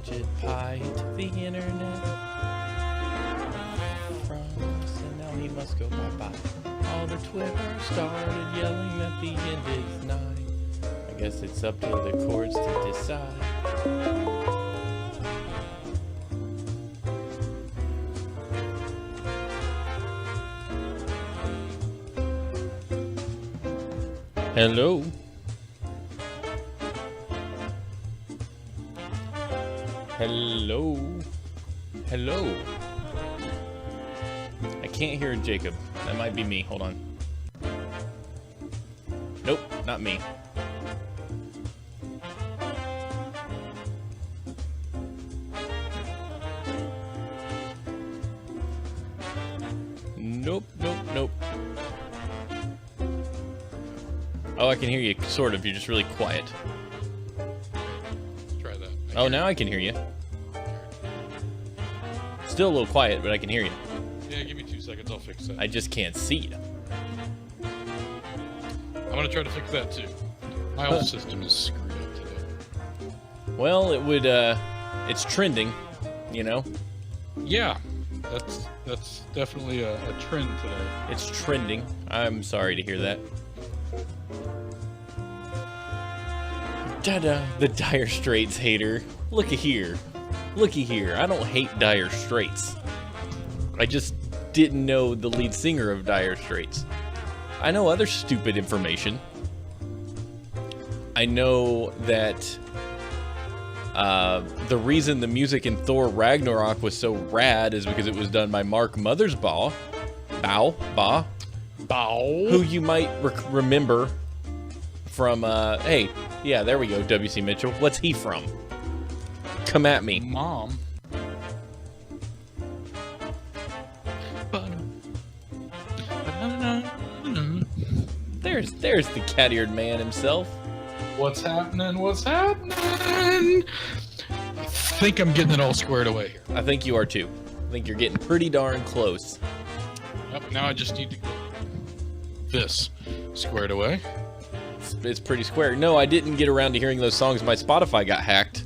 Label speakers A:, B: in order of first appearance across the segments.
A: widget pie to the internet from us, and now he must go bye-bye. All the Twitter started yelling that the end is nigh. I guess it's up to the courts to decide. Hello? Hello? Hello? I can't hear Jacob. That might be me. Hold on. Nope, not me. Oh, I can hear you, sort of. You're just really quiet.
B: Let's try that.
A: Oh, now I can hear you. Still a little quiet, but I can hear you.
B: Yeah, give me 2 seconds. I'll fix that.
A: I just can't see you.
B: I'm going to try to fix that, too. My whole system is screwed up today.
A: Well, it's trending, you know?
B: Yeah, that's definitely a trend today.
A: It's trending. I'm sorry to hear that. Da-da, the Dire Straits hater. Looky here. Looky here. I don't hate Dire Straits. I just didn't know the lead singer of Dire Straits. I know other stupid information. I know that the reason the music in Thor Ragnarok was so rad is because it was done by Mark Mothersbaugh, who you might remember from, hey, yeah, there we go, W.C. Mitchell. What's he from? Come at me.
B: Mom.
A: There's the cat-eared man himself.
B: What's happening? What's happening? I think I'm getting it all squared away here.
A: I think you are too. I think you're getting pretty darn close.
B: Yep, now I just need to get this squared away.
A: It's pretty square. No, I didn't get around to hearing those songs. My Spotify got hacked.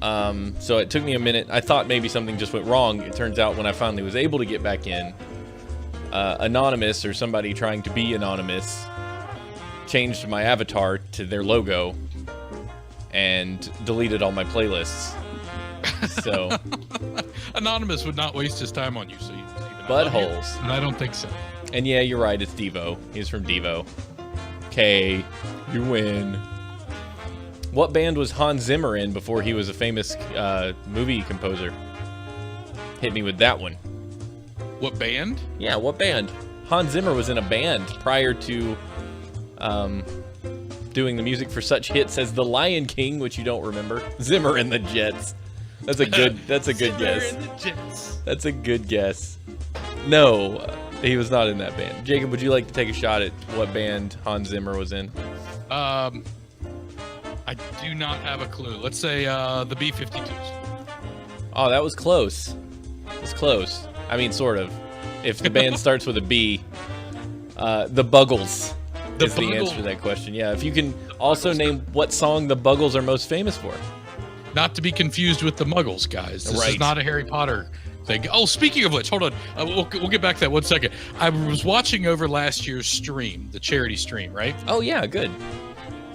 A: So it took me a minute. I thought maybe something just went wrong. It turns out when I finally was able to get back in, Anonymous, or somebody trying to be anonymous, changed my avatar to their logo and deleted all my playlists. So
B: Anonymous would not waste his time on you, so you
A: buttholes.
B: And I don't think so.
A: And yeah, you're right, it's Devo. He's from Devo. Okay, you win. What band was Hans Zimmer in before he was a famous movie composer? Hit me with that one.
B: What band?
A: Yeah, what band? Hans Zimmer was in a band prior to doing the music for such hits as The Lion King, which you don't remember. Zimmer and the Jets. That's a good guess.
B: And the Jets.
A: That's a good guess. No, he was not in that band. Jacob, would you like to take a shot at what band Hans Zimmer was in?
B: I do not have a clue. Let's say the B-52s.
A: Oh, that was close. It was close. I mean, sort of. If the band starts with a B, the Buggles is the answer to that question. Yeah, if you can also name what song the Buggles are most famous for.
B: Not to be confused with the Muggles, guys. This is not a Harry Potter thing. Oh, speaking of which, hold on. We'll get back to that 1 second. I was watching over last year's stream, the charity stream, right?
A: Oh, yeah, good.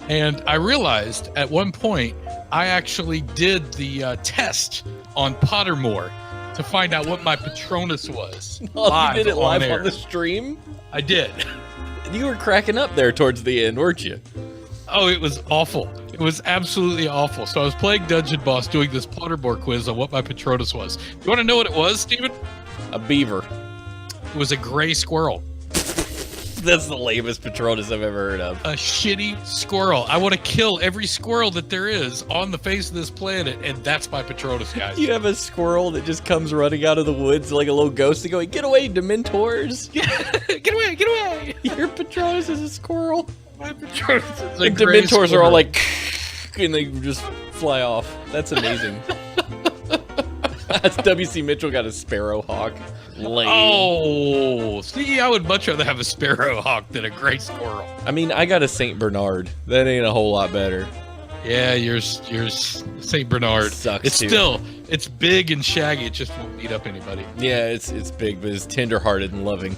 B: And I realized at one point I actually did the test on Pottermore to find out what my Patronus was.
A: Oh, you did it live on the stream?
B: I did.
A: You were cracking up there towards the end, weren't you?
B: Oh, it was awful. It was absolutely awful. So I was playing Dungeon Boss doing this Pottermore quiz on what my Patronus was. You want to know what it was, Steven?
A: A beaver.
B: It was a gray squirrel.
A: That's the lamest Patronus I've ever heard of.
B: A shitty squirrel. I want to kill every squirrel that there is on the face of this planet, and that's my Patronus, guys.
A: You have a squirrel that just comes running out of the woods like a little ghost and going, "Get away, Dementors!"
B: Get away, get away!
A: Your Patronus is a squirrel.
B: My Patronus is a
A: and
B: gray
A: Dementors
B: squirrel.
A: are all like, and they just fly off. That's amazing. That's W.C. Mitchell got a sparrowhawk. Lame.
B: Oh, see, I would much rather have a sparrowhawk than a gray squirrel.
A: I mean, I got a Saint Bernard. That ain't a whole lot better.
B: Yeah, yours Saint Bernard.
A: Sucks too.
B: It's big and shaggy. It just won't beat up anybody.
A: Yeah, it's big, but it's tender-hearted and loving.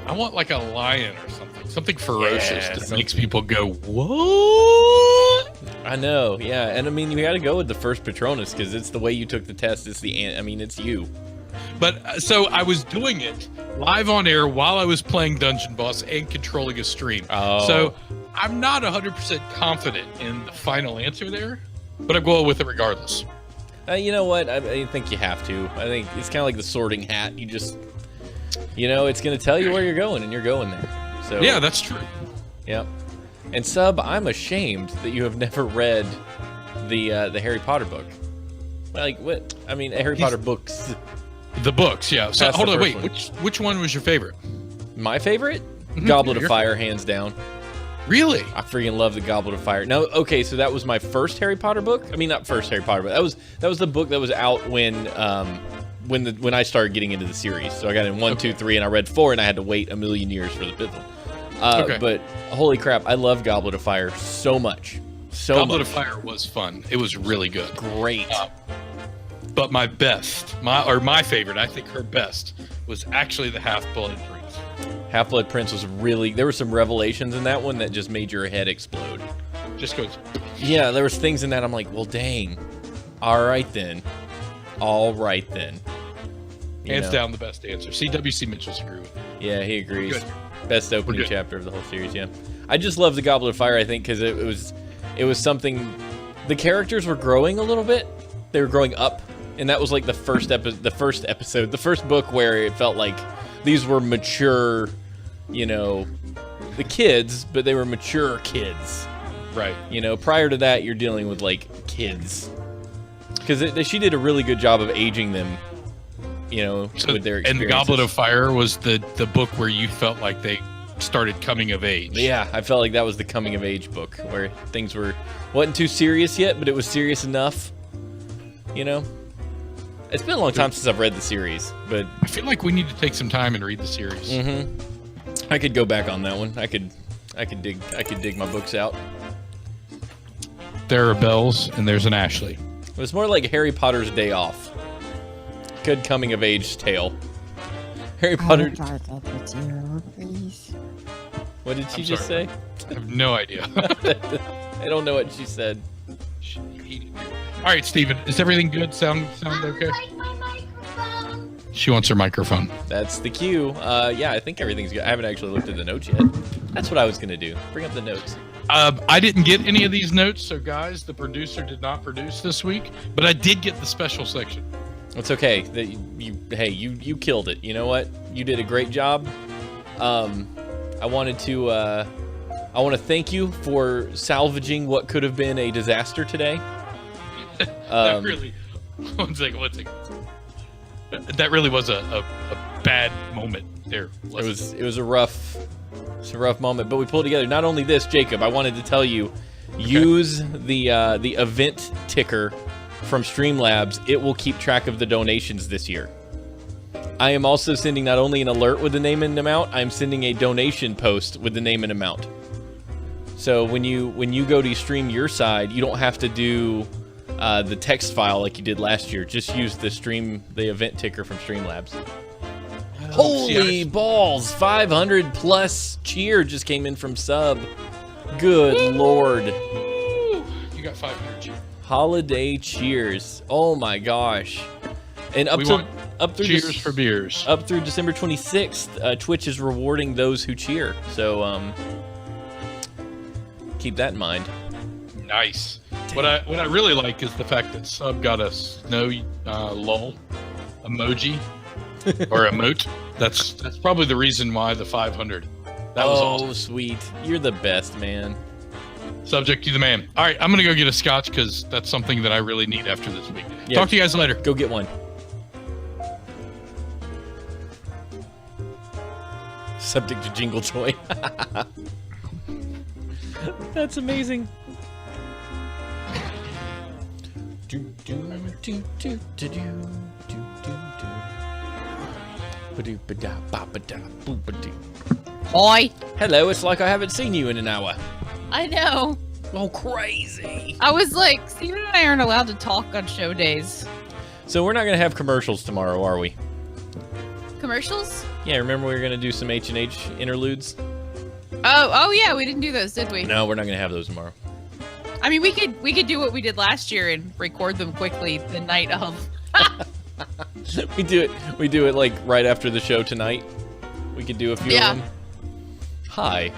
B: I want like a lion or something ferocious that makes people go, what?
A: I know, yeah, and I mean, you got to go with the first Patronus because it's the way you took the test. It's it's you.
B: But so I was doing it live on air while I was playing Dungeon Boss and controlling a stream.
A: Oh.
B: So I'm not 100% confident in the final answer there, but I'm going with it regardless.
A: You know what? I think you have to. I think it's kind of like the Sorting Hat. You just, it's going to tell you where you're going, and you're going there. So
B: yeah, that's true.
A: Yep. And Sub, I'm ashamed that you have never read the Harry Potter book. Like what? I mean, Harry Potter books.
B: The books, yeah. So
A: That's
B: hold
A: the
B: on,
A: first
B: wait.
A: one.
B: Which one was your favorite?
A: My favorite? Goblet of
B: Your
A: Fire, hands down.
B: Really?
A: I freaking love the Goblet of Fire. Now, okay, so that was my first Harry Potter book. I mean, not first Harry Potter, but that was the book that was out when I started getting into the series. So I got in 1, 2, 3, and I read 4, and I had to wait a million years for the 5th one. But holy crap, I love Goblet of Fire so much.
B: Goblet of Fire was fun. It was really good.
A: Great.
B: But my favorite, I think her best, was actually the Half-Blood Prince.
A: Half-Blood Prince was really... There were some revelations in that one that just made your head explode.
B: Just goes...
A: Yeah, there was things in that I'm like, well, dang. All right, then.
B: Hands down the best answer. CWC Mitchell's agree with me.
A: Yeah, he agrees.
B: Good.
A: Best opening chapter of the whole series, yeah. I just love the Goblet of Fire, I think, because it was something... The characters were growing a little bit. They were growing up. And that was like the first book where it felt like these were mature, the kids, but they were mature kids.
B: Right.
A: Prior to that, you're dealing with, like, kids. Because she did a really good job of aging them, with their experiences.
B: And the Goblet of Fire was the book where you felt like they started coming of age.
A: Yeah, I felt like that was the coming of age book, where things wasn't too serious yet, but it was serious enough, It's been a long time since I've read the series, but...
B: I feel like we need to take some time and read the series.
A: Mm-hmm. I could go back on that one. I could dig my books out.
B: There are bells, and there's an Ashley.
A: It was more like Harry Potter's Day Off. Good coming-of-age tale. Harry Potter...
C: Please.
A: What did she just say?
B: I have no idea.
A: I don't know what she said.
B: All right, Steven, is everything good? Sound okay?
C: Like my microphone.
B: She wants her microphone.
A: That's the cue. Yeah, I think everything's good. I haven't actually looked at the notes yet. That's what I was going to do. Bring up the notes.
B: I didn't get any of these notes, so guys, the producer did not produce this week, but I did get the special section.
A: It's okay. You killed it. You know what? You did a great job. I want to thank you for salvaging what could have been a disaster today.
B: That really, one second. That really was a bad moment there.
A: It was a rough moment, but we pulled together. Not only this, Jacob, I wanted to tell you, use the event ticker from Streamlabs. It will keep track of the donations this year. I am also sending not only an alert with the name and amount, I'm sending a donation post with the name and amount. So when you go to stream your side, you don't have to do the text file like you did last year. Just use the event ticker from Streamlabs. Holy balls! 500 plus cheer just came in from sub. Good lord!
B: You got 500 cheer.
A: Holiday cheers! Oh my gosh! And up through
B: cheers for beers.
A: Up through December 26th, Twitch is rewarding those who cheer. So keep that in mind.
B: Nice. What I really like is the fact that Sub got a snow lol emoji or emote. That's probably the reason why the 500. That was awesome.
A: Sweet. You're the best, man.
B: Subject, you the man. All right, I'm gonna go get a scotch because that's something that I really need after this week.
A: Yeah.
B: Talk to you guys later.
A: Go get one. Subject to jingle joy. That's amazing.
D: Hi.
A: Hello, it's like I haven't seen you in an hour.
D: I know.
A: Oh, crazy.
D: I was like, Steven and I aren't allowed to talk on show days.
A: So we're not going to have commercials tomorrow, are we?
D: Commercials?
A: Yeah, remember we were going to do some H&H interludes?
D: Oh yeah, we didn't do those, did we?
A: No, we're not going to have those tomorrow.
D: I mean, we could do what we did last year and record them quickly the night of.
A: We do it like right after the show tonight. We could do a few of them. Hi,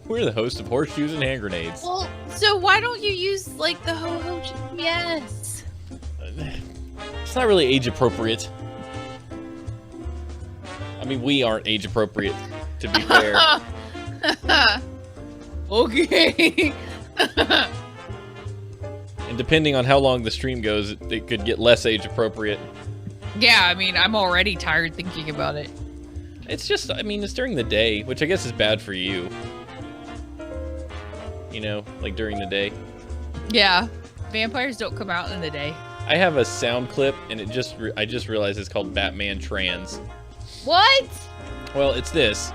A: we're the host of Horseshoes and Hand Grenades.
D: Well, so why don't you use like the ho-ho GPS?
A: It's not really age appropriate. I mean, we aren't age appropriate, to be fair.
D: Okay.
A: And depending on how long the stream goes, it could get less age appropriate.
D: Yeah, I mean, I'm already tired thinking about it.
A: It's just, I mean, it's during the day, which I guess is bad for you. you know, like during the day.
D: Yeah. Vampires don't come out in the day.
A: I have a sound clip, and I just realized it's called Batman Trans.
D: What?
A: Well, it's this.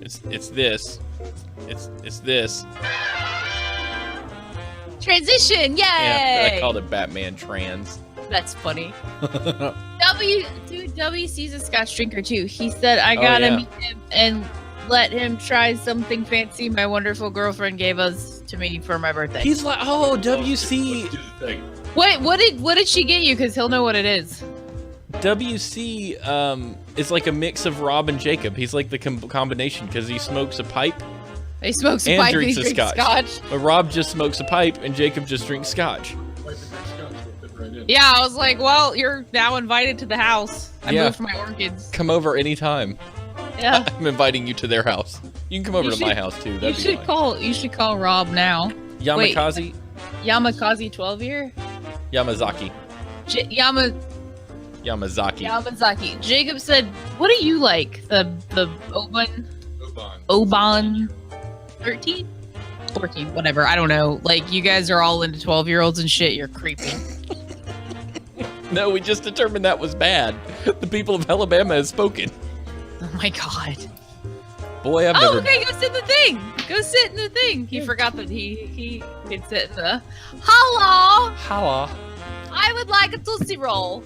A: It's this. It's this.
D: Transition! Yay!
A: Yeah, but I called it Batman Trans.
D: That's funny. WC's a Scotch drinker too. He said I gotta meet him and let him try something fancy my wonderful girlfriend gave us to me for my birthday.
A: He's like, oh, WC.
B: Let's do the thing.
D: Wait, what did she get you? Because he'll know what it is.
A: WC is like a mix of Rob and Jacob. He's like the combination because he smokes a pipe
D: He smokes a
A: and
D: pipe
A: drinks
D: and he
A: a
D: drinks scotch.
A: But Rob just smokes a pipe and Jacob just drinks scotch.
D: Yeah, I was like, well, you're now invited to the house. I moved my orchids.
A: Come over anytime.
D: Yeah.
A: I'm inviting you to their house. You can come over to my house too. That'd be fine.
D: You should call Rob now.
A: Yamakaze?
D: Yamakasi 12 year?
A: Yamazaki. Yamazaki.
D: Yamazaki. Jacob said, what do you like? The Oban 13? 14, whatever. I don't know. Like, you guys are all into 12-year-olds and shit. You're creepy.
A: No, we just determined that was bad. The people of Alabama has spoken.
D: Oh my god.
A: Boy, I've never...
D: okay, go sit in the thing. Go sit in the thing. He forgot that he could sit in the... Hello!
A: Holla.
D: I would like a Tootsie Roll.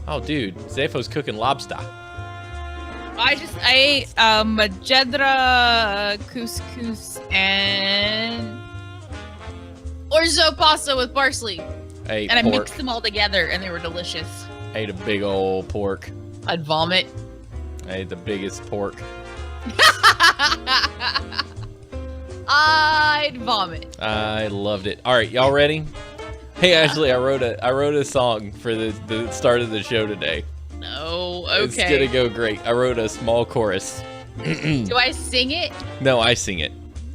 A: Oh, dude. Zepho's cooking lobster.
D: I ate Majedra couscous and orzo pasta with parsley.
A: I ate
D: and
A: pork.
D: I mixed them all together and they were delicious.
A: I ate a big old pork.
D: I'd vomit.
A: I ate the biggest pork.
D: I'd vomit.
A: I loved it. All right, y'all ready? Hey, Ashley, I wrote a song for the start of the show today.
D: No, okay.
A: It's gonna go great. I wrote a small chorus.
D: Do I sing it?
A: No, I sing it.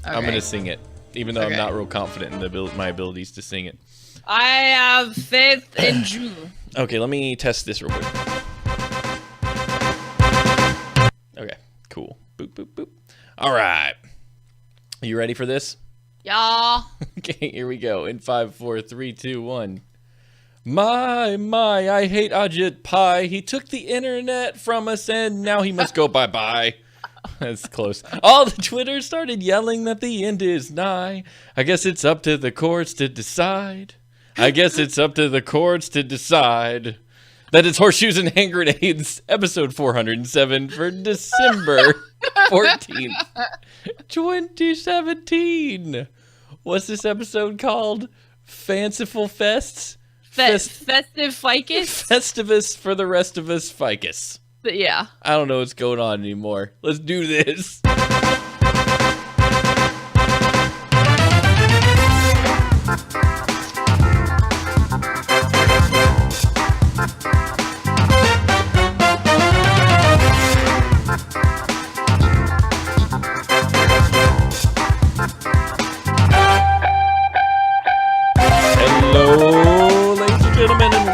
D: Okay.
A: I'm gonna sing it, even though I'm not real confident in my abilities to sing it.
D: I have faith in you.
A: Okay, let me test this real quick. Okay, cool. Boop, boop, boop. All right. Are you ready for this?
D: Yeah.
A: Okay, here we go. In 5, 4, 3, 2, 1. My, I hate Ajit Pai. He took the internet from us and now he must go bye-bye. That's close. All the Twitter started yelling that the end is nigh. I guess it's up to the courts to decide. That it's Horseshoes and Hand Grenades, episode 407 for December 14th, 2017. What's this episode called? Fanciful Fests?
D: Festive ficus?
A: Festivus for the rest of us ficus.
D: Yeah.
A: I don't know what's going on anymore. Let's do this.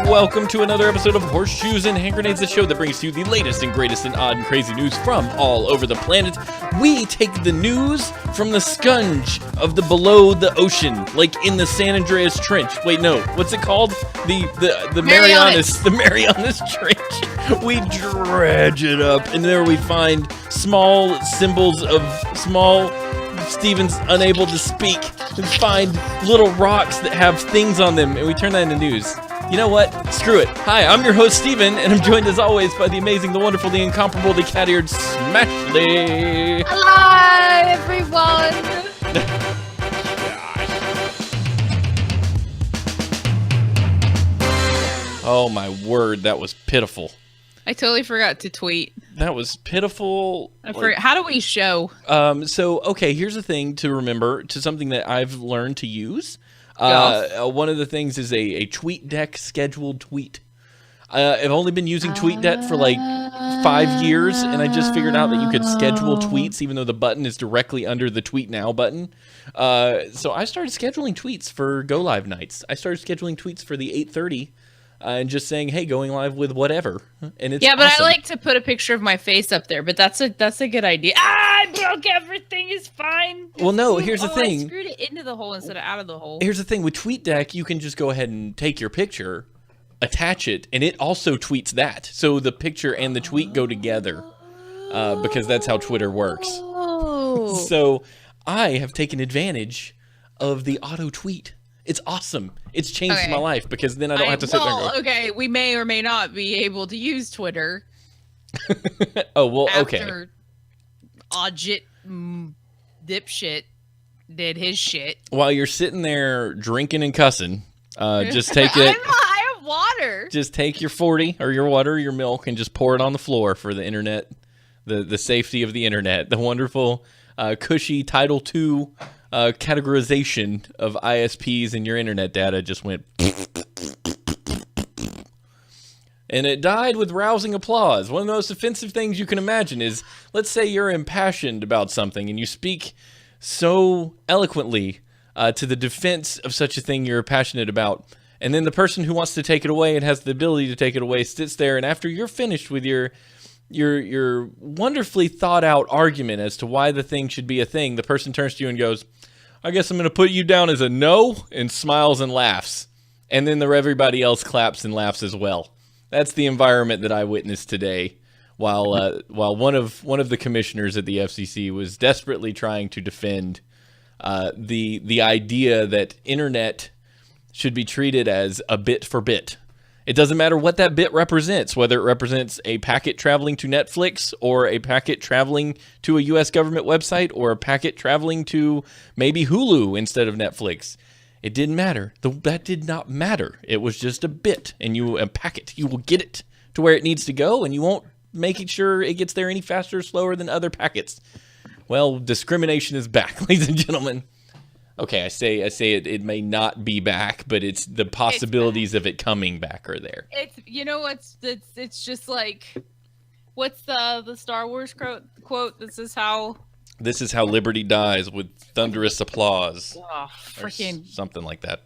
A: Welcome to another episode of Horseshoes and Hand Grenades, the show that brings to you the latest and greatest and odd and crazy news from all over the planet. We take the news from the scunge of the below the ocean, like in the San Andreas Trench. Wait, no, what's it called? The Marianas, the Marianas Trench. We dredge it up, and there we find small symbols of small Steven's unable to speak, and find little rocks that have things on them, and we turn that into news. You know what? Screw it. Hi, I'm your host, Steven, and I'm joined as always by the amazing, the wonderful, the incomparable, the cat-eared Smashley.
D: Hello, everyone.
A: Oh my word, that was pitiful.
D: I totally forgot to tweet.
A: That was pitiful.
D: How do we show?
A: So, okay, here's the thing to remember, to something that I've learned to use. One of the things is a TweetDeck scheduled tweet. I've only been using TweetDeck for like 5 years, and I just figured out that you could schedule tweets even though the button is directly under the Tweet Now button. So I started scheduling tweets for Go Live nights. I started scheduling tweets for the 8:30 and just saying, "Hey, going live with whatever," and it's
D: but
A: awesome.
D: I like to put a picture of my face up there. But that's a good idea. I broke everything. Is fine.
A: Well, no, here's the
D: I
A: thing.
D: screwed it into the hole instead of out of the hole.
A: Here's the thing with TweetDeck, you can just go ahead and take your picture, attach it, and it also tweets that. So the picture and the tweet go together because that's how Twitter works.
D: Oh.
A: So I have taken advantage of the auto tweet. It's awesome. It's changed my life because then I don't have to sit there and go,
D: okay, we may or may not be able to use Twitter.
A: oh, well, okay.
D: After Ajit dipshit did his shit.
A: While you're sitting there drinking and cussing, just take it.
D: I have water.
A: Just take your 40 or your water or your milk and just pour it on the floor for the internet, the safety of the internet, the wonderful, cushy Title II categorization of ISPs and your internet data just went. And it died with rousing applause. One of the most offensive things you can imagine is, let's say you're impassioned about something and you speak so eloquently to the defense of such a thing you're passionate about. And then the person who wants to take it away and has the ability to take it away sits there, and after you're finished with your wonderfully thought out argument as to why the thing should be a thing, the person turns to you and goes, "I guess I'm going to put you down as a no," and smiles and laughs. And then everybody else claps and laughs as well. That's the environment that I witnessed today, while one of the commissioners at the FCC was desperately trying to defend the idea that internet should be treated as a bit for bit. It doesn't matter what that bit represents, whether it represents a packet traveling to Netflix or a packet traveling to a U.S. government website or a packet traveling to maybe Hulu instead of Netflix. It didn't matter. That did not matter. It was just a bit, and a packet. You will get it to where it needs to go, and you won't make sure it gets there any faster or slower than other packets. Well, discrimination is back, ladies and gentlemen. Okay, I say it may not be back, but it's the possibilities of it coming back are there.
D: It's just like, what's the Star Wars quote? This is how
A: Liberty dies, with thunderous applause.
D: Oh, freaking
A: something like that.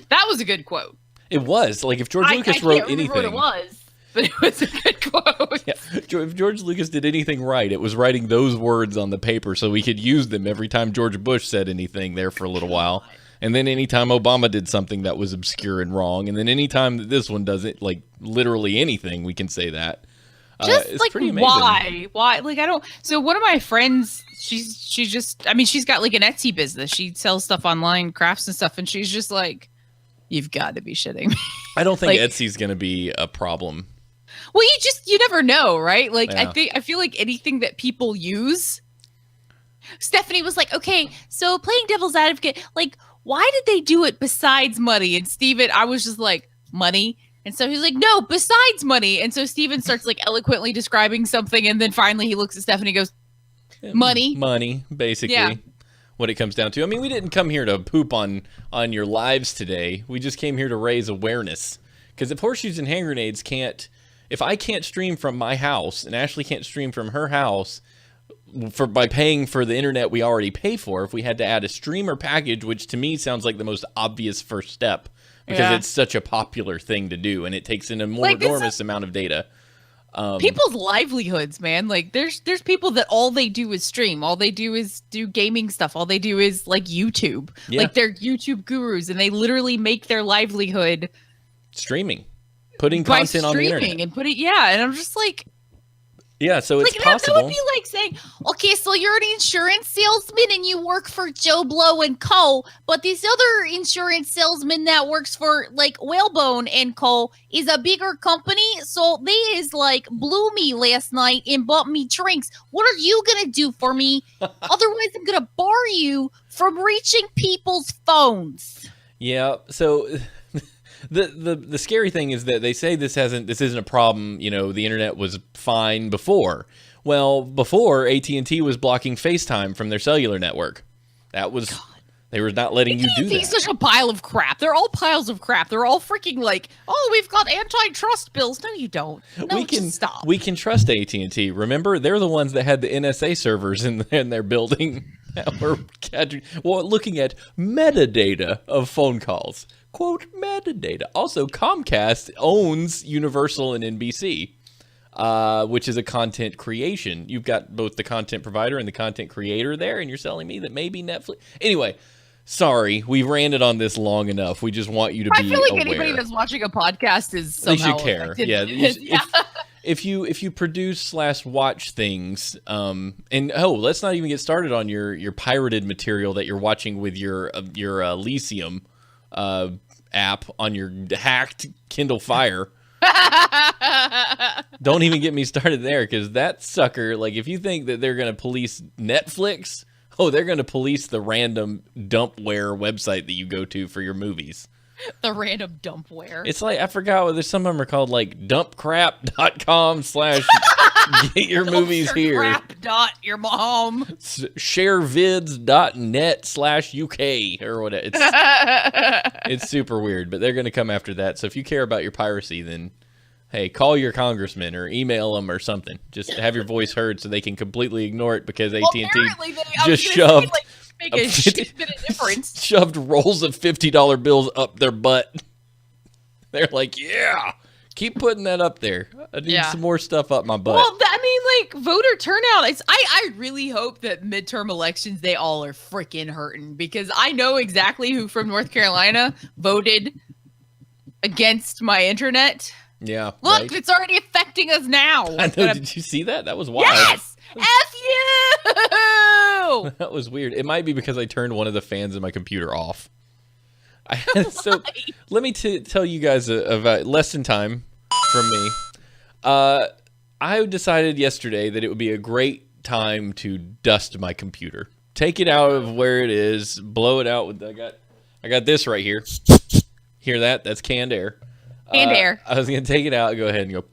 D: That was a good quote.
A: It was. Like, if George Lucas wrote anything,
D: what it was, but it was a good quote.
A: Yeah. If George Lucas did anything right, it was writing those words on the paper so we could use them every time George Bush said anything there for a little while. And then anytime Obama did something that was obscure and wrong. And then anytime that this one does it, like literally anything, we can say that.
D: It's
A: like, pretty amazing.
D: Why? Like, I don't. So one of my friends, she's got like an Etsy business. She sells stuff online, crafts and stuff. And she's just like, you've got to be shitting me.
A: I don't think Etsy's going to be a problem.
D: Well, you never know, right? Like,
A: Yeah.
D: I feel like anything that people use. Stephanie was like, okay, so playing devil's advocate, like, why did they do it besides money? And Steven, I was just like, money? And so he's like, no, besides money. And so Steven starts like eloquently describing something. And then finally he looks at Stephanie and goes, money.
A: Money, basically.
D: Yeah.
A: What it comes down to. I mean, we didn't come here to poop on your lives today. We just came here to raise awareness. Because if Horseshoes and Hand Grenades can't, if I can't stream from my house and Ashley can't stream from her house by paying for the internet we already pay for, if we had to add a streamer package, which to me sounds like the most obvious first step, because it's such a popular thing to do and it takes in a more enormous amount of data.
D: People's livelihoods, man. Like there's people that all they do is stream. All they do is do gaming stuff. All they do is like YouTube.
A: Yeah.
D: Like they're YouTube gurus and they literally make their livelihood
A: streaming, putting content on the internet.
D: And and I'm just like,
A: yeah, so it's
D: like,
A: possible.
D: That would be like saying, okay, so you're an insurance salesman and you work for Joe Blow and Co., but this other insurance salesman that works for like Whalebone and Co. is a bigger company, so they is like blew me last night and bought me drinks. What are you gonna do for me? Otherwise, I'm gonna bar you from reaching people's phones.
A: Yeah, so The scary thing is that they say this isn't a problem. You know, the internet was fine before. Well, before AT&T was blocking FaceTime from their cellular network. That was they were not letting you do that.
D: It's such a pile of crap. They're all piles of crap. They're all freaking like, oh, we've got antitrust bills. No, you don't. No, just stop.
A: We can trust AT&T. Remember, they're the ones that had the NSA servers in their building that were looking at metadata of phone calls. quote, metadata. Also, Comcast owns Universal and NBC, which is a content creation. You've got both the content provider and the content creator there, and you're telling me that maybe Netflix... Anyway, sorry, we've ranted on this long enough. We just want you to be aware.
E: I feel like anybody that's watching a podcast is somehow
A: they should care.
E: affected.
A: Yeah. If you produce / watch things, and let's not even get started on your pirated material that you're watching with your Elysium app on your hacked Kindle Fire. Don't even get me started there, because that sucker, like, if you think that they're gonna police Netflix, they're gonna police the random dumpware website that you go to for your movies.
E: The random dumpware.
A: It's like, I forgot what there's, some of them are called like dumpcrap.com/ get your movies here.
E: Your mom.
A: Sharevids.net/UK or whatever. It's super weird, but they're going to come after that. So if you care about your piracy, then hey, call your congressman or email them or something. Just have your voice heard so they can completely ignore it, because AT&T just shoved
E: make a shit bit of difference.
A: Shoved rolls of $50 bills up their butt. They're like, yeah, keep putting that up there. I need some more stuff up my butt.
E: Well, I mean, like, voter turnout. I really hope that midterm elections, they all are freaking hurting, because I know exactly who from North Carolina voted against my internet.
A: Yeah.
E: Look,
A: right?
E: It's already affecting us now.
A: I know. Did you see that? That was wild.
E: Yes! F you!
A: That was weird. It might be because I turned one of the fans in my computer off. So let me tell you guys about lesson time from me. I decided yesterday that it would be a great time to dust my computer. Take it out of where it is, blow it out with I got this right here. Hear that? That's canned air.
E: Canned air.
A: I was gonna take it out and go ahead and go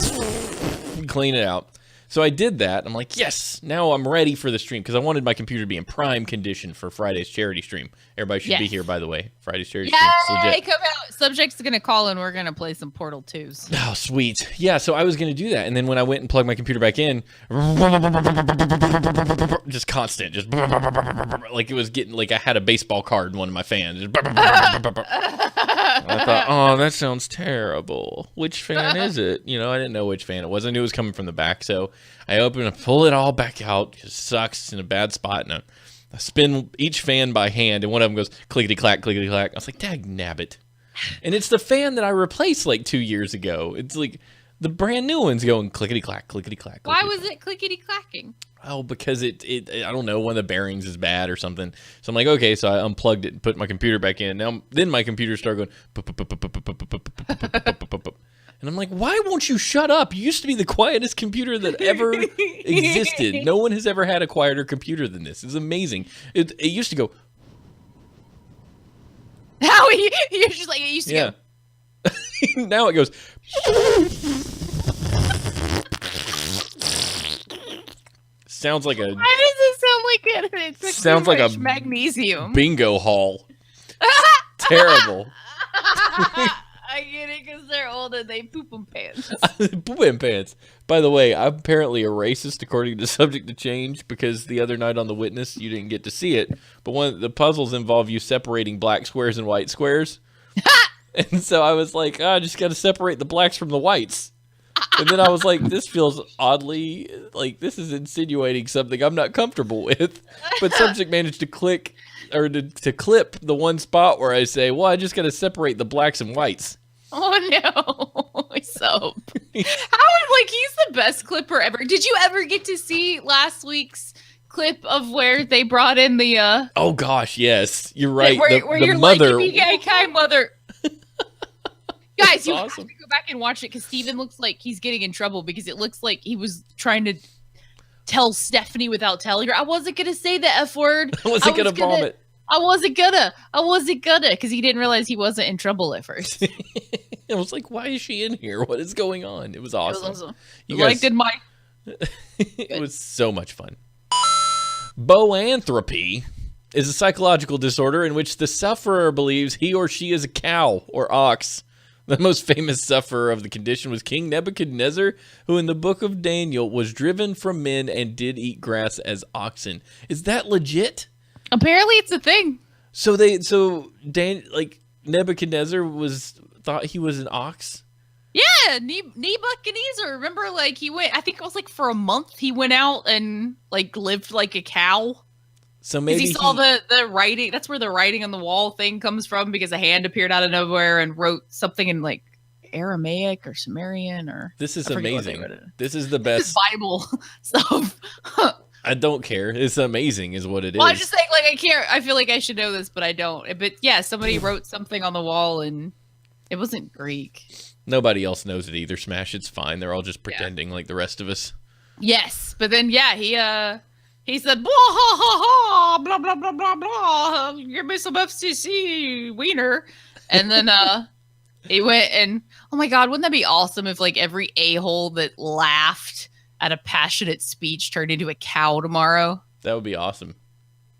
A: clean it out. So I did that. I'm like, yes, now I'm ready for the stream, because I wanted my computer to be in prime condition for Friday's charity stream. Everybody should be here, by the way. Friday's charity stream.
E: Yay, come out. Subject's going to call, and we're going to play some Portal 2s.
A: Oh, sweet. Yeah, so I was going to do that. And then when I went and plugged my computer back in, just constant. Just like it was getting, like I had a baseball card in one of my fans. I thought, oh, that sounds terrible. Which fan is it? You know, I didn't know which fan it was. I knew it was coming from the back. So I open and pull it all back out. It sucks, in a bad spot. And I spin each fan by hand, and one of them goes clickety-clack, clickety-clack. I was like, dag nabbit. And it's the fan that I replaced like 2 years ago. It's like the brand new one's going clickety-clack, clickety-clack.
E: Why was it clickety-clacking?
A: Oh, because it I don't know, one of the bearings is bad or something. So I'm like, okay, so I unplugged it and put my computer back in. Then my computer started going, and I'm like, why won't you shut up? You used to be the quietest computer that ever existed. No one has ever had a quieter computer than this. It's amazing. It used to go.
E: How you're just like, it used to go.
A: Now it goes. Sounds like a.
E: Why does it sound like it? It's
A: sounds like a
E: magnesium
A: bingo hall. Terrible.
E: I get it, because they're old and they poop in pants.
A: Poop in pants. By the way, I'm apparently a racist according to Subject to Change, because the other night on The Witness, you didn't get to see it, but one of the puzzles involve you separating black squares and white squares. And so I was like, I just got to separate the blacks from the whites. And then I was like, this feels oddly like this is insinuating something I'm not comfortable with. But Subject managed to click or to clip the one spot where I say, well, I just got to separate the blacks and whites.
E: Oh no! So, he's the best clipper ever. Did you ever get to see last week's clip of where they brought in the?
A: Oh gosh, yes, you're right.
E: Where
A: the
E: you're
A: mother,
E: like, "Yippee-ki-ki, mother." Guys, you
A: awesome.
E: have to go back and watch it, because Steven looks like he's getting in trouble, because it looks like he was trying to tell Stephanie without telling her. I wasn't gonna say the F word.
A: I wasn't gonna vomit.
E: I wasn't gonna, because he didn't realize he wasn't in trouble at first.
A: I was like, why is she in here? What is going on? It was awesome.
E: It was awesome.
A: You guys,
E: did my...
A: It was so much fun. Boanthropy is a psychological disorder in which the sufferer believes he or she is a cow or ox. The most famous sufferer of the condition was King Nebuchadnezzar, who in the book of Daniel was driven from men and did eat grass as oxen. Is that legit?
E: Apparently it's a thing.
A: So Nebuchadnezzar thought he was an ox?
E: Yeah, Nebuchadnezzar. Remember, like he went. I think it was like for a month. He went out and like lived like a cow.
A: So
E: Because
A: maybe
E: he saw the writing. That's where the writing on the wall thing comes from. Because a hand appeared out of nowhere and wrote something in like Aramaic or Sumerian or.
A: This is
E: I forget what they
A: amazing.
E: wrote it.
A: This is the
E: This is
A: best.
E: Bible stuff.
A: I don't care. It's amazing, is what it is.
E: Well, I just think like I can't. I feel like I should know this, but I don't. But yeah, somebody wrote something on the wall and it wasn't Greek.
A: Nobody else knows it either. Smash, it's fine. They're all just pretending like the rest of us.
E: Yes, but then he said blah ha ha ha blah blah blah blah blah. Give me some FCC wiener, and then he went and oh my god, wouldn't that be awesome if like every a-hole that laughed at a passionate speech turned into a cow tomorrow
A: That would be awesome.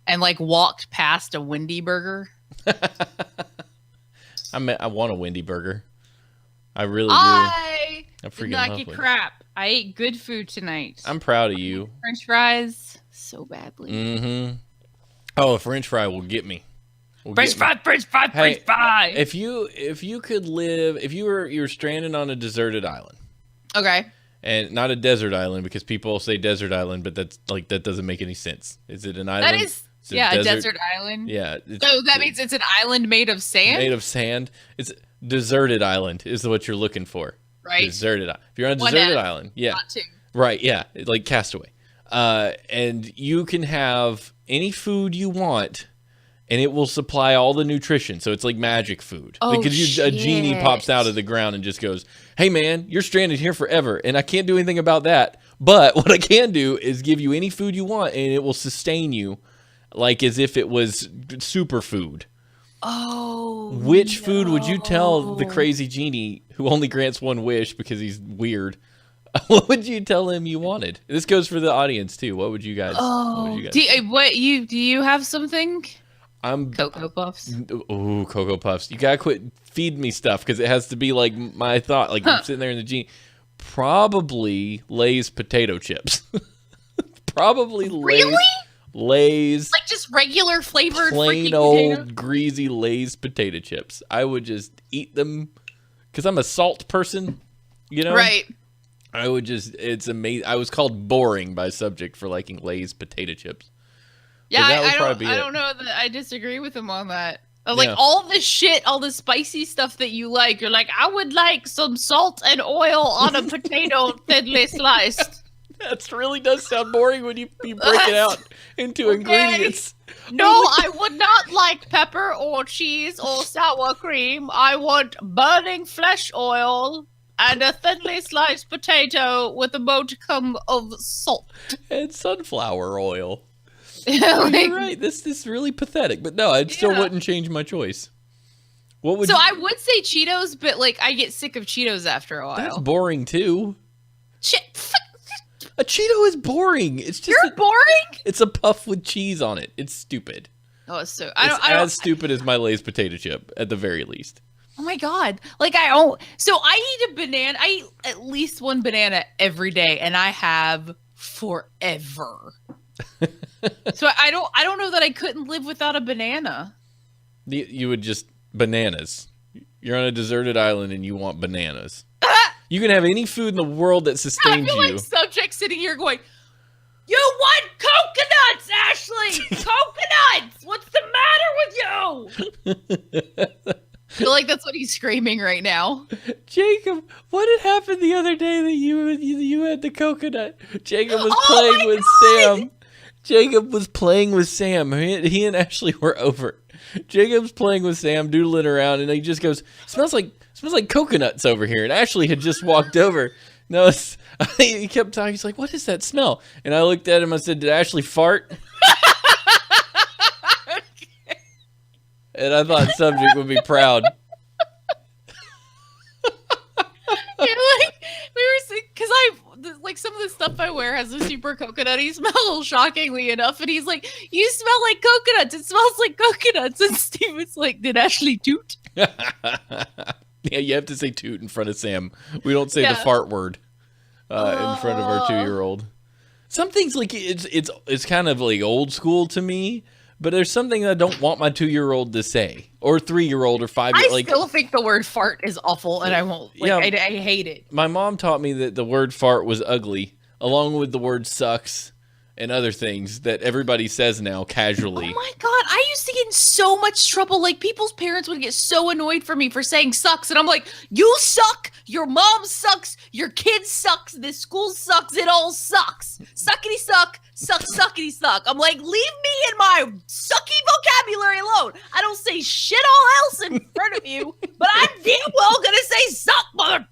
E: and like walked past a Wendy burger.
A: I want a Wendy burger. I really do.
E: I
A: freaking
E: did not
A: love
E: get
A: Wendy.
E: crap. I ate good food tonight.
A: I'm proud of you.
E: French fries so badly.
A: Mm-hmm. Oh, a French fry will get me.
E: French fry, French fry,
A: Hey,
E: French fry.
A: If you could live, if you were stranded on a deserted island,
E: Okay.
A: and not a desert island because people say desert island, but that doesn't make any sense. Is it an island?
E: That is,
A: Is it
E: a desert island.
A: Yeah.
E: So that means it's an island made of sand,
A: made of sand. It's deserted island is what you're looking for.
E: right?
A: Deserted. If you're on a
E: One
A: deserted
E: F,
A: island, yeah,
E: Not two.
A: right, yeah, like Castaway. And you can have any food you want, and it will supply all the nutrition. So it's like magic food.
E: Oh,
A: Because a genie
E: shit.
A: pops out of the ground and just goes, "Hey man, you're stranded here forever, and I can't do anything about that. But what I can do is give you any food you want, and it will sustain you, like as if it was superfood."
E: Oh.
A: Which food would you tell the
E: no.
A: crazy genie who only grants one wish because he's weird? What would you tell him you wanted? This goes for the audience too. What would you guys?
E: Oh.
A: What would you guys
E: Do you have something?
A: I'm.
E: Cocoa Puffs.
A: Ooh, Cocoa Puffs. You gotta quit feed me stuff because it has to be like my thought. Like I'm sitting there in the genie. Probably Lay's potato chips. Probably
E: Really?
A: Lay's
E: Like just regular flavored
A: plain
E: freaking
A: old
E: potato?
A: greasy Lay's potato chips. I would just eat them because I'm a salt person, you know.
E: Right.
A: I would just. It's amazing. I was called boring by subject for liking Lay's potato chips.
E: Yeah,
A: that would
E: I
A: probably be it.
E: don't know that I disagree with him on that. Like
A: Yeah.
E: all the shit, all the spicy stuff that you like, you're like, I would like some salt and oil on a potato thinly sliced.
A: That really does sound boring when you break it out into
E: Okay.
A: ingredients.
E: No, I would not like pepper or cheese or sour cream. I want burning flesh oil and a thinly sliced potato with a modicum of salt.
A: And sunflower oil.
E: Like-
A: You're right. This is really pathetic. But no, I still
E: Yeah.
A: wouldn't change my choice. What would
E: So
A: you?
E: I would say Cheetos, but like I get sick of Cheetos after a
A: That's
E: while.
A: boring too.
E: Shit,
A: A Cheeto is boring. It's just
E: you're boring.
A: it's a puff with cheese on it. It's stupid.
E: Oh, so
A: It's
E: I don't.
A: as stupid as my Lay's potato chip at the very least.
E: Oh my god! Like I don't. So I eat a banana. I eat at least one banana every day, and I have forever. So I don't know that I couldn't live without a banana.
A: You would just bananas. You're on a deserted island and you want bananas. You can have any food in the world that
E: I
A: sustains
E: feel
A: you.
E: like subject sitting here going, "You want coconuts, Ashley? Coconuts? What's the matter with you?" I feel like that's what he's screaming right now.
A: Jacob, what had happened the other day that you had the coconut? Jacob was
E: Oh
A: playing
E: my
A: with
E: God!
A: Sam. Jacob was playing with Sam. He and Ashley were over. Jacob's playing with Sam, doodling around, and he just goes, smells like coconuts over here. And Ashley had just walked over. No, he kept talking. He's like, what is that smell? And I looked at him. I said, did Ashley fart? And I thought subject would be proud.
E: Yeah, like we were because like some of the stuff I wear has a super coconutty smell, shockingly enough. And he's like, "You smell like coconuts. It smells like coconuts." And Steven's like, "Did Ashley toot?"
A: Yeah, you have to say toot in front of Sam. We don't say the
E: Yeah.
A: fart word in front of our 2-year-old. Some things like it's kind of like old school to me, But there's something I don't want my 2-year-old to say, or 3-year-old, or 5.
E: I still think the word fart is awful, and I won't. Like,
A: Yeah.
E: I hate it.
A: My mom taught me that the word fart was ugly, along with the word sucks and other things that everybody says now casually.
E: Oh my god, I used to get in so much trouble. Like, people's parents would get so annoyed for me for saying sucks, and I'm like, you suck, your mom sucks, your kid sucks, this school sucks, it all sucks. Suckity suck, suckity suck. I'm like, leave me in my sucky vocabulary alone. I don't say shit all else in front of you, but I'm damn well gonna say suck, mother.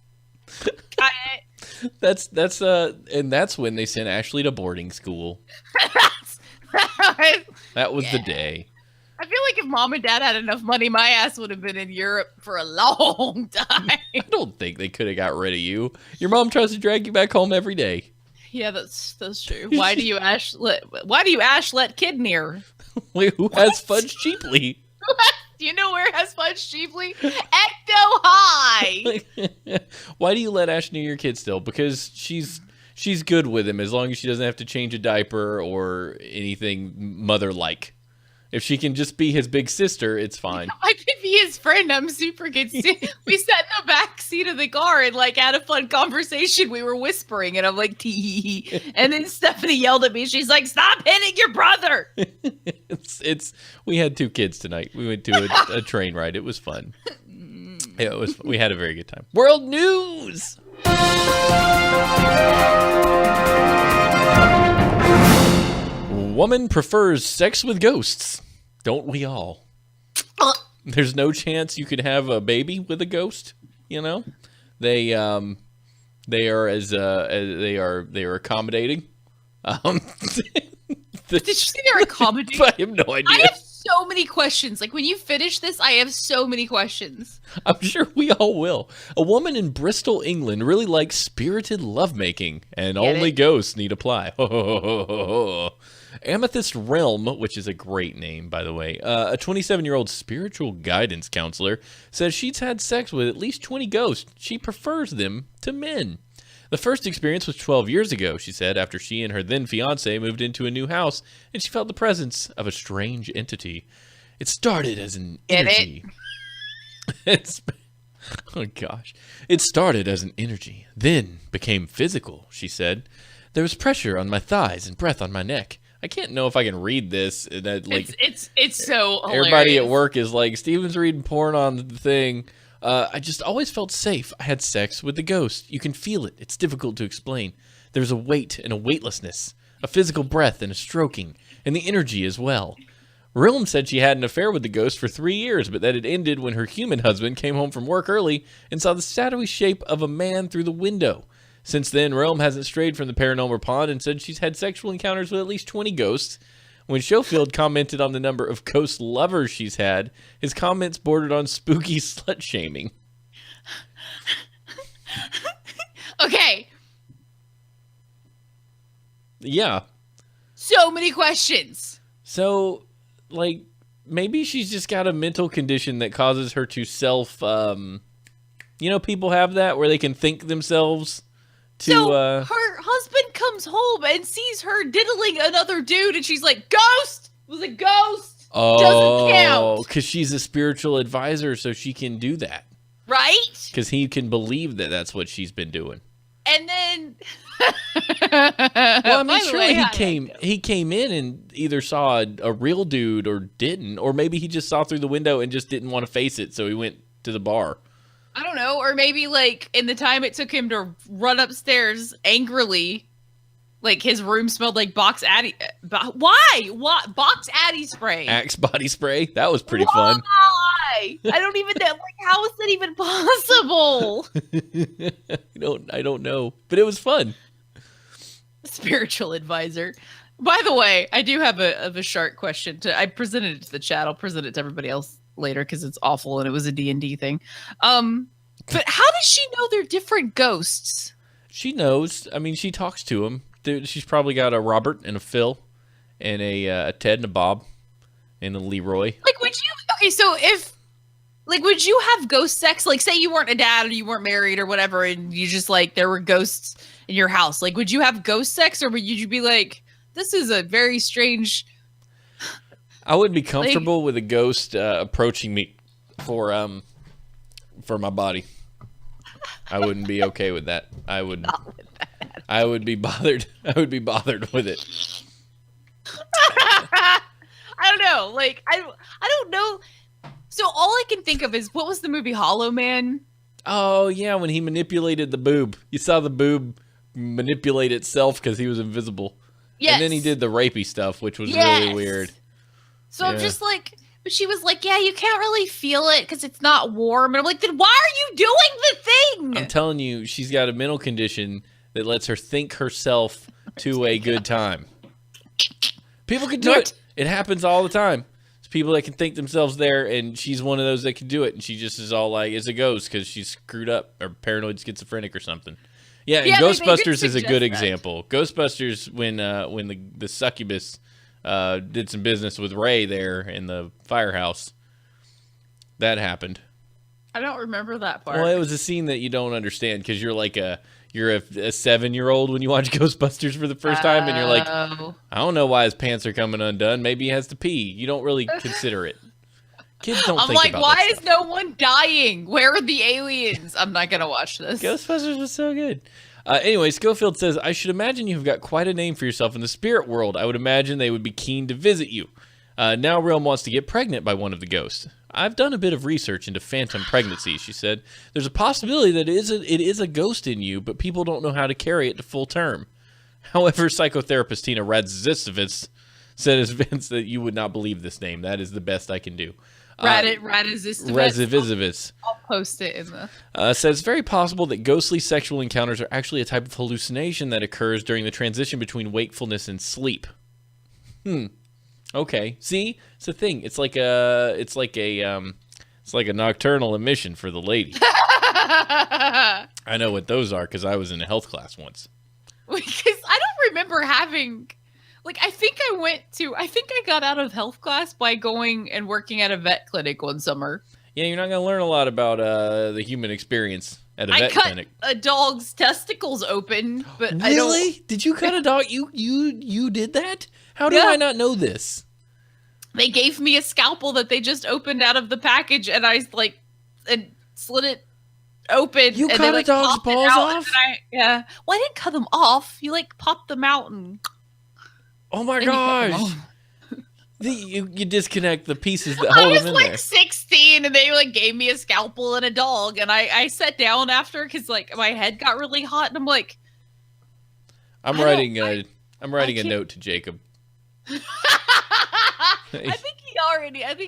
A: And that's when they sent Ashley to boarding school. That was the day.
E: I feel like if mom and dad had enough money, my ass would have been in Europe for a long time.
A: I don't think they could have got rid of you. Your mom tries to drag you back home every day.
E: Yeah, that's true. Why do you Ash let kid near?
A: Wait, who has fudge cheaply?
E: Do you know where has fudge cheaply? Ecto High.
A: Why do you let Ash near your kid still? Because she's good with him as long as she doesn't have to change a diaper or anything mother-like. If she can just be his big sister, it's fine.
E: I could be his friend. I'm super good. We sat in the back seat of the car and like had a fun conversation. We were whispering, and I'm like, tee. And then Stephanie yelled at me. She's like, "Stop hitting your brother!"
A: We had 2 kids tonight. We went to a train ride. It was fun. Yeah, it was. We had a very good time. World news. Woman prefers sex with ghosts. Don't we all? There's no chance you could have a baby with a ghost. You know, they are accommodating.
E: Did you say they're accommodating?
A: I have no idea.
E: I have so many questions. Like, when you finish this, I have so many questions.
A: I'm sure we all will. A woman in Bristol, England really likes spirited lovemaking, and only ghosts need apply. Amethyst Realm, which is a great name, by the way, a 27-year-old spiritual guidance counselor, says she's had sex with at least 20 ghosts. She prefers them to men. The first experience was 12 years ago, she said, after she and her then-fiancé moved into a new house, and she felt the presence of a strange entity. It started as an energy. Oh, gosh. It started as an energy, then became physical, she said. There was pressure on my thighs and breath on my neck. I can't know if I can read this.
E: It's so hilarious.
A: Everybody at work is like, Steven's reading porn on the thing. I just always felt safe. I had sex with the ghost. You can feel it. It's difficult to explain. There's a weight and a weightlessness, a physical breath and a stroking, and the energy as well. Realm said she had an affair with the ghost for 3 years, but that it ended when her human husband came home from work early and saw the shadowy shape of a man through the window. Since then, Realm hasn't strayed from the paranormal pond and said she's had sexual encounters with at least 20 ghosts. When Schofield commented on the number of ghost lovers she's had, his comments bordered on spooky slut-shaming.
E: Okay.
A: Yeah.
E: So many questions.
A: So, like, maybe she's just got a mental condition that causes her to people have that where they can think themselves to,
E: So her husband comes home and sees her diddling another dude, and she's like, "Ghost! It was a ghost! Doesn't count!"
A: because she's a spiritual advisor, so she can do that.
E: Right?
A: Because he can believe that that's what she's been doing.
E: And then...
A: Well, I mean, surely he came in and either saw a real dude or didn't, or maybe he just saw through the window and just didn't want to face it, so he went to the bar.
E: I don't know, or maybe, like, in the time it took him to run upstairs angrily, like, his room smelled like Box Addy... Why? What? Box Addy spray.
A: Axe body spray? That was pretty fun.
E: Why? I don't even know. Like, how is that even possible?
A: I don't know, but it was fun.
E: Spiritual advisor. By the way, I do have a shark question. I presented it to the chat. I'll present it to everybody else later because it's awful and it was a D&D thing. But how does she know they're different ghosts?
A: She knows. I mean, she talks to him. She's probably got a Robert and a Phil and a Ted and a Bob and a Leroy.
E: Like, would you have ghost sex? Like, say you weren't a dad or you weren't married or whatever, and you just, like, there were ghosts in your house. Like, would you have ghost sex, or would you be like, this is a very strange...
A: I would be comfortable with a ghost approaching me for my body. I wouldn't be okay with that. I would be bothered. I would be bothered with it.
E: I don't know. Like I don't know. So all I can think of is what was the movie Hollow Man?
A: Oh yeah, when he manipulated the boob. You saw the boob manipulate itself because he was invisible.
E: Yes.
A: And then he did the rapey stuff, which was really weird.
E: So I'm just like, but she was like, yeah, you can't really feel it because it's not warm. And I'm like, then why are you doing the thing?
A: I'm telling you, she's got a mental condition that lets her think herself to a good time. People can do it. It happens all the time. There's people that can think themselves there, and she's one of those that can do it. And she just is all like, it's a ghost because she's screwed up or paranoid schizophrenic or something. Yeah, and Ghostbusters is a good example. Ghostbusters, when the succubus did some business with Ray there in the firehouse, that happened.
E: I don't remember that part.
A: Well, it was a scene that you don't understand because you're like a 7-year-old when you watch Ghostbusters for the first time, and you're like, I don't know why his pants are coming undone. Maybe he has to pee. You don't really consider it. Kids don't think about that. I'm like,
E: why is no one dying? Where are the aliens? I'm not going to watch this.
A: Ghostbusters was so good. Anyway, Schofield says, I should imagine you've got quite a name for yourself in the spirit world. I would imagine they would be keen to visit you. Now Realm wants to get pregnant by one of the ghosts. I've done a bit of research into phantom pregnancies, she said. There's a possibility that it is a ghost in you, but people don't know how to carry it to full term. However, psychotherapist Tina Radzivovich said as Vince that you would not believe this name. That is the best I can do.
E: Radzivovich. I'll post it in the...
A: Says it's very possible that ghostly sexual encounters are actually a type of hallucination that occurs during the transition between wakefulness and sleep. Okay. See, it's a thing. It's like a nocturnal emission for the lady. I know what those are because I was in a health class once.
E: Because I don't remember having, like, I think I got out of health class by going and working at a vet clinic one summer.
A: Yeah, you're not going to learn a lot about the human experience at a vet clinic.
E: I cut a dog's testicles open, but
A: really?
E: I don't...
A: Did you cut a dog? You did that? How do I not know this?
E: They gave me a scalpel that they just opened out of the package, and I slid it open.
A: You
E: and
A: cut a dog's balls off?
E: Yeah. Well, I didn't cut them off. You pop them out and.
A: Oh my gosh! You disconnect the pieces that hold them in there. I was
E: 16, and they gave me a scalpel and a dog, and I sat down after because my head got really hot, and I'm like.
A: I'm writing a note to Jacob.
E: I think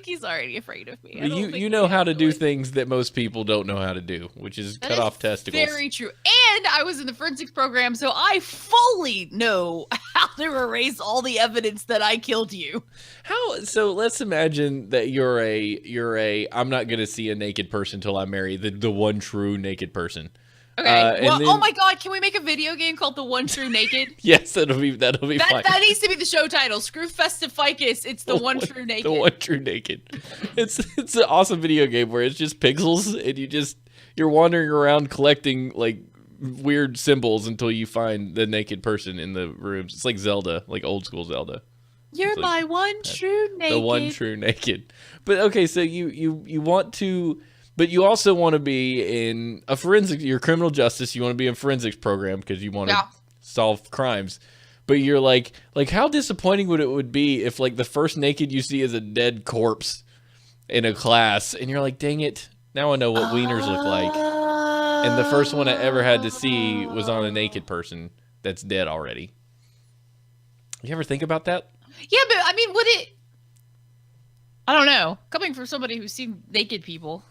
E: he's already afraid of me.
A: You know how to do things that most people don't know how to do, which is cut off testicles.
E: Very true. And I was in the forensics program, so I fully know how to erase all the evidence that I killed you.
A: So let's imagine that you're a I'm not gonna see a naked person till I marry the one true naked person.
E: Okay. Oh my God! Can we make a video game called The One True Naked?
A: Yes, that'll be fine.
E: That needs to be the show title. Screw Festive Ficus. It's The One True Naked.
A: The One True Naked. It's an awesome video game where it's just pixels and you're wandering around collecting weird symbols until you find the naked person in the rooms. It's like Zelda, like old school Zelda.
E: You're my one true naked.
A: The one true naked. But okay, so you want to. But you also want to be in a your criminal justice. You want to be in a forensics program because you want to solve crimes. But you're like how disappointing would be if the first naked you see is a dead corpse in a class, and you're like, dang it, now I know what wieners look like. And the first one I ever had to see was on a naked person that's dead already. You ever think about that?
E: Yeah, but I mean, would it? I don't know. Coming from somebody who's seen naked people.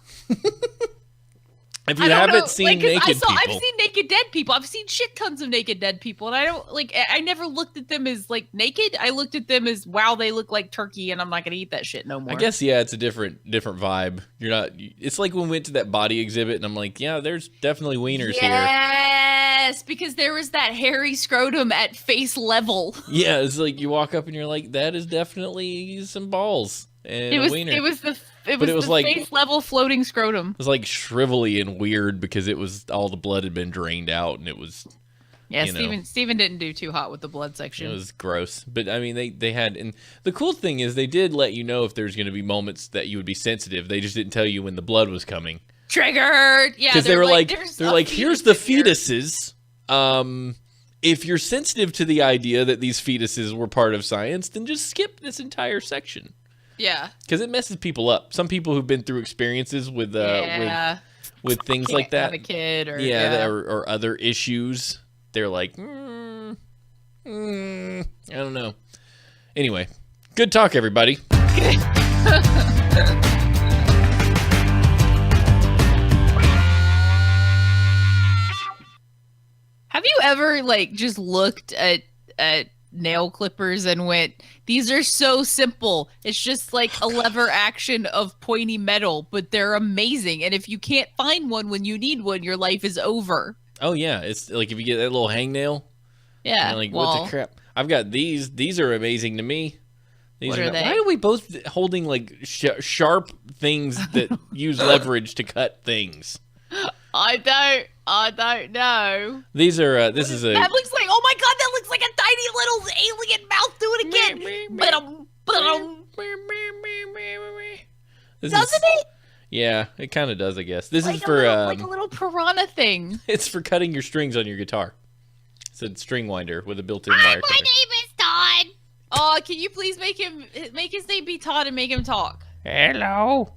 A: If you haven't seen naked people.
E: I've seen naked dead people. I've seen shit tons of naked dead people. And I don't I never looked at them as naked. I looked at them as, wow, they look like turkey and I'm not going to eat that shit no more.
A: I guess, yeah, it's a different vibe. It's like when we went to that body exhibit and I'm like, yeah, there's definitely wieners here.
E: Yes, because there was that hairy scrotum at face level.
A: Yeah, it's like you walk up and you're like, that is definitely some balls. And
E: it was
A: the
E: face level floating scrotum.
A: It was shrivelly and weird because all the blood had been drained out and it was
E: Yeah,
A: you know.
E: Steven didn't do too hot with the blood section.
A: It was gross. But, I mean, they had... And the cool thing is they did let you know if there's going to be moments that you would be sensitive. They just didn't tell you when the blood was coming.
E: Triggered! Yeah,
A: Because they were like,
E: "There's
A: here's the fetuses. If you're sensitive to the idea that these fetuses were part of science, then just skip this entire section.
E: Yeah.
A: Because it messes people up. Some people who've been through experiences with things like that.
E: Have a kid
A: or other issues. They're like, I don't know. Anyway, good talk, everybody.
E: Have you ever like just looked at nail clippers and went, these are so simple. It's just like a lever action of pointy metal, but they're amazing. And if you can't find one when you need one, your life is over.
A: Oh, yeah. It's like if you get that little hangnail.
E: Yeah.
A: You're like, what the crap? I've got these. These are amazing to me.
E: What are they?
A: Why are we both holding like sharp things that use leverage to cut things?
E: I don't know.
A: These are. This is a.
E: That looks like. Oh my god! That looks like a tiny little alien mouth. Do it again. Doesn't it?
A: Yeah, it kind of does. I guess this
E: Like
A: is for
E: like a little piranha thing.
A: It's for cutting your strings on your guitar. It's a string winder with a built-in wire
C: My
A: cutter.
C: name is Todd.
E: Oh, can you please make his name be Todd and make him talk?
F: Hello,